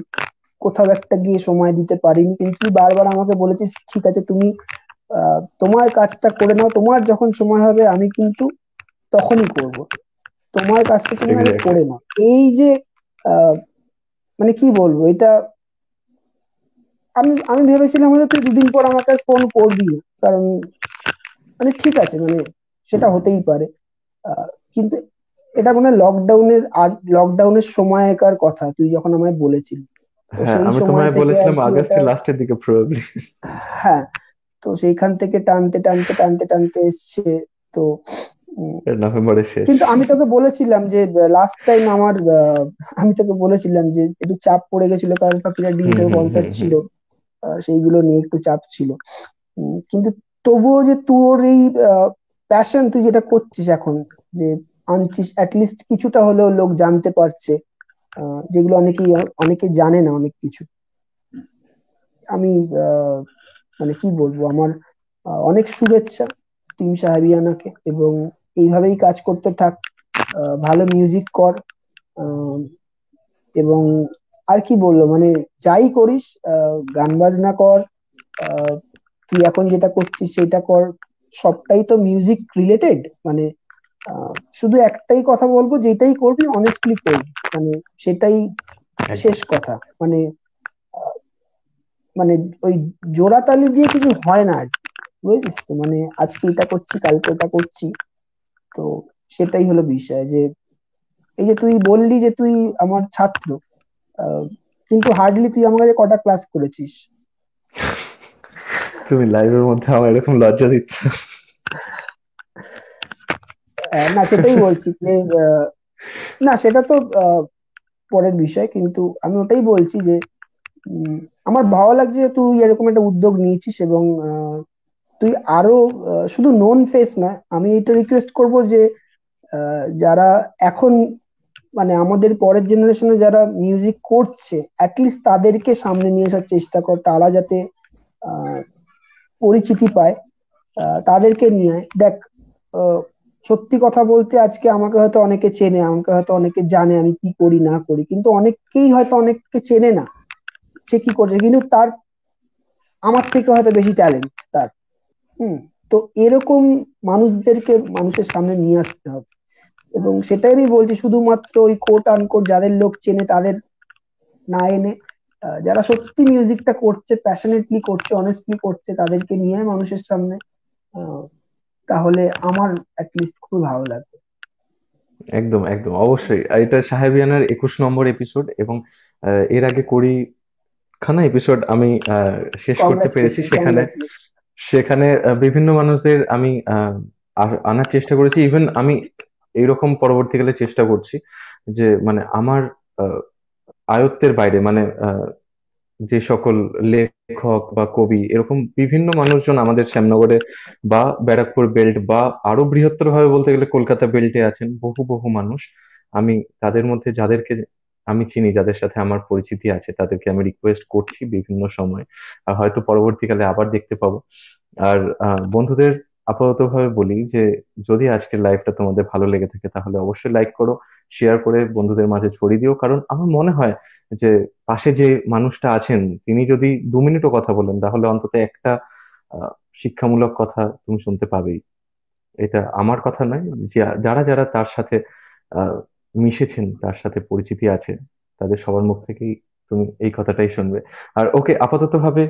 Speaker 2: কোথাও একটা গিয়ে সময় দিতে পারিনি, কিন্তু তুই বারবার আমাকে বলেছিস ঠিক আছে তুমি তোমার কাজটা করে নাও, তোমার যখন সময় হবে আমি কিন্তু তখনই করব, তোমার কাজটা তুমি আগে
Speaker 1: এক্স্যাক্টলি।
Speaker 2: করে নাও। এই যে আহ, মানে কি বলবো এটা, আমি আমি ভেবেছিলাম হয়তো তুই দুদিন পর আমাকে আর ফোন করবি না, কারণ মানে ঠিক আছে, মানে সেটা হতেই পারে। আহ, কিন্তু এটা মনে হয় লকডাউনের সময়কার কথা, তুই যখন আমায় বলেছিলি। তো
Speaker 1: হ্যাঁ,
Speaker 2: সেই
Speaker 1: আমি
Speaker 2: সময়
Speaker 1: তোমায়
Speaker 2: থেকে আর
Speaker 1: বলেছিলাম
Speaker 2: কি ওটা,
Speaker 1: আগস্টের লাস্টের দিকে প্রবাবলি।
Speaker 2: হ্যাঁ, তো সেইখান থেকে টানতে টানতে টানতে টানতে এসছে। তো উম,
Speaker 1: নভেম্বরের শেষ।
Speaker 2: কিন্তু আমি তোকে বলেছিলাম যে লাস্ট টাইম আমার আমি তোকে বলেছিলাম যে একটু চাপ পড়ে গেছিল, কারণ পাখিরা
Speaker 1: হুম
Speaker 2: ডিজিটাল
Speaker 1: হুম হুম
Speaker 2: কনসার্ট
Speaker 1: হুম।
Speaker 2: ছিল, সেইগুলো নিয়ে একটু চাপ ছিল। কিন্তু তবুও যে তোর এই প্যাশন, তুই যেটা করছিস এখন, যে আনছিস, অ্যাটলিস্ট কিছুটা হলেও লোক জানতে পারছে, যেগুলো অনেকে জানে না অনেক কিছু। আমি আহ, মানে কি বলবো, আমার অনেক শুভেচ্ছা টিম সাহেবিয়ানাকে, এবং এইভাবেই কাজ করতে থাক, ভালো মিউজিক কর, আহ, এবং আর কি বলবো, মানে যাই করিস, গান বাজনা কর, আহ, তুই এখন যেটা করছিস সেটা কর, সবটাই তো মিউজিক রিলেটেড। মানে শুধু একটাই কথা বলবো, যেটাই করবি অনেস্টলি করবি, মানে সেটাই শেষ
Speaker 1: একদম।
Speaker 2: কথা। মানে আহ, মানে ওই জোড়াতালি দিয়ে কিছু হয় না আর কি, বুঝলিস তো? মানে আজকে এটা করছি, কালকে ওটা করছি। তো সেটাই হলো বিষয়, যে এই যে তুই বললি যে তুই আমার ছাত্র, আহ, কিন্তু হার্ডলি তুই আমার কাছে কটা ক্লাস করেছিস?
Speaker 1: তুমি লাইভের মধ্যে আমার এরকম লজ্জা দিচ্ছ।
Speaker 2: না, সেটাই বলছি যে আহ, না, সেটা তো পরের বিষয়, কিন্তু আমি ওটাই বলছি যে উম, আমার ভালো লাগছে যে তুই এরকম একটা উদ্যোগ নিয়েছিস, এবং তুই আরো শুধু নোন ফেস নয়, আমি এটা রিকোয়েস্ট করব যে যারা এখন, মানে আমাদের পরের জেনারেশনে যারা মিউজিক করছে, অ্যাটলিস্ট তাদেরকে সামনে নিয়ে আসার চেষ্টা কর, তারা যাতে আহ, পরিচিতি পায়, তাদেরকে নিয়ে আয়। দেখ, আহ, সত্যি কথা বলতে, আজকে আমাকে হয়তো অনেকে চেনে, আমাকে হয়তো অনেকে জানে আমি কি করি না করি, কিন্তু অনেককেই হয়তো অনেককে চেনে না সে কি করছে, কিন্তু তার আমার থেকে হয়তো বেশি ট্যালেন্ট তার। হুম। তো এরকম মানুষদেরকে মানুষের সামনে নিয়ে আসতে হবে, এবং সেটাই আমি বলছি, শুধুমাত্র ওই কোট আনকোট যাদের লোক চেনে তাদের না এনে, যারা সত্যি মিউজিকটা করছে, প্যাশনেটলি করছে, অনেস্টলি করছে, তাদেরকে নিয়ে আয় মানুষের সামনে। আহ, তাহলে আমার অ্যাটলিস্ট খুব ভালো লাগবে।
Speaker 1: একদম একদম অবশ্যই। আর এটা সাহেবিয়ানার 21 নম্বর এপিসোড, এবং এর আগে কুড়ি খানা এপিসোড আমি শেষ করতে পেরেছি।
Speaker 2: কংগ্রাচুলেশন,
Speaker 1: সেখানে
Speaker 2: কংগ্রাচুলেশন।
Speaker 1: সেখানে বিভিন্ন মানুষদের আমি আনার চেষ্টা করেছি। ইভেন আমি এইরকম পরবর্তীকালে চেষ্টা করছি যে মানে আমার আহ, আয়ত্তের বাইরে, মানে যে সকল লেখক বা কবি, এরকম বিভিন্ন মানুষজন আমাদের শ্যামনগরে বা ব্যারাকপুর বেল্ট বা আরো বৃহত্তর ভাবে বলতে গেলে কলকাতা বেল্টে আছেন বহু বহু মানুষ। আমি তাদের মধ্যে যাদেরকে আমি চিনি, যাদের সাথে আমার পরিচিতি আছে, তাদেরকে আমি রিকোয়েস্ট করছি বিভিন্ন সময়। আর হয়তো পরবর্তীকালে আবার দেখতে পাবো। আর বন্ধুদের আপাতত ভাবে বলি যে যদি আজকের লাইভটা তোমাদের ভালো লেগে থাকে তাহলে অবশ্যই লাইক করো, শেয়ার করে বন্ধুদের মাঝে ছড়িয়ে দিও। কারণ আমার মনে হয় যে পাশে যে মানুষটা আছেন তিনি যদি 2 মিনিটও কথা বলেন তাহলে অন্তত একটা আহ, শিক্ষামূলক কথা তুমি শুনতে পাবেই। এটা আমার কথা নয়, যারা যারা তার সাথে আহ মিশেছেন, তার সাথে পরিচিতি আছে, তাদের সবার মুখ থেকেই তুমি এই কথাটাই শুনবে। আর ওকে, আপাতত ভাবে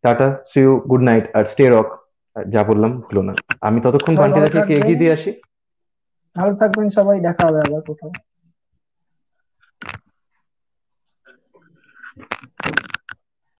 Speaker 1: tata, see you, good night, আর স্টে রক। যা বললাম ভুলো না। আমি ততক্ষণ
Speaker 2: সবাই ভালো
Speaker 1: বান্টি-দাকে
Speaker 2: থাকবেন,
Speaker 1: এগিয়ে দিয়ে আসি।
Speaker 2: ভালো থাকবেন সবাই, দেখা হবে আবার কোথাও।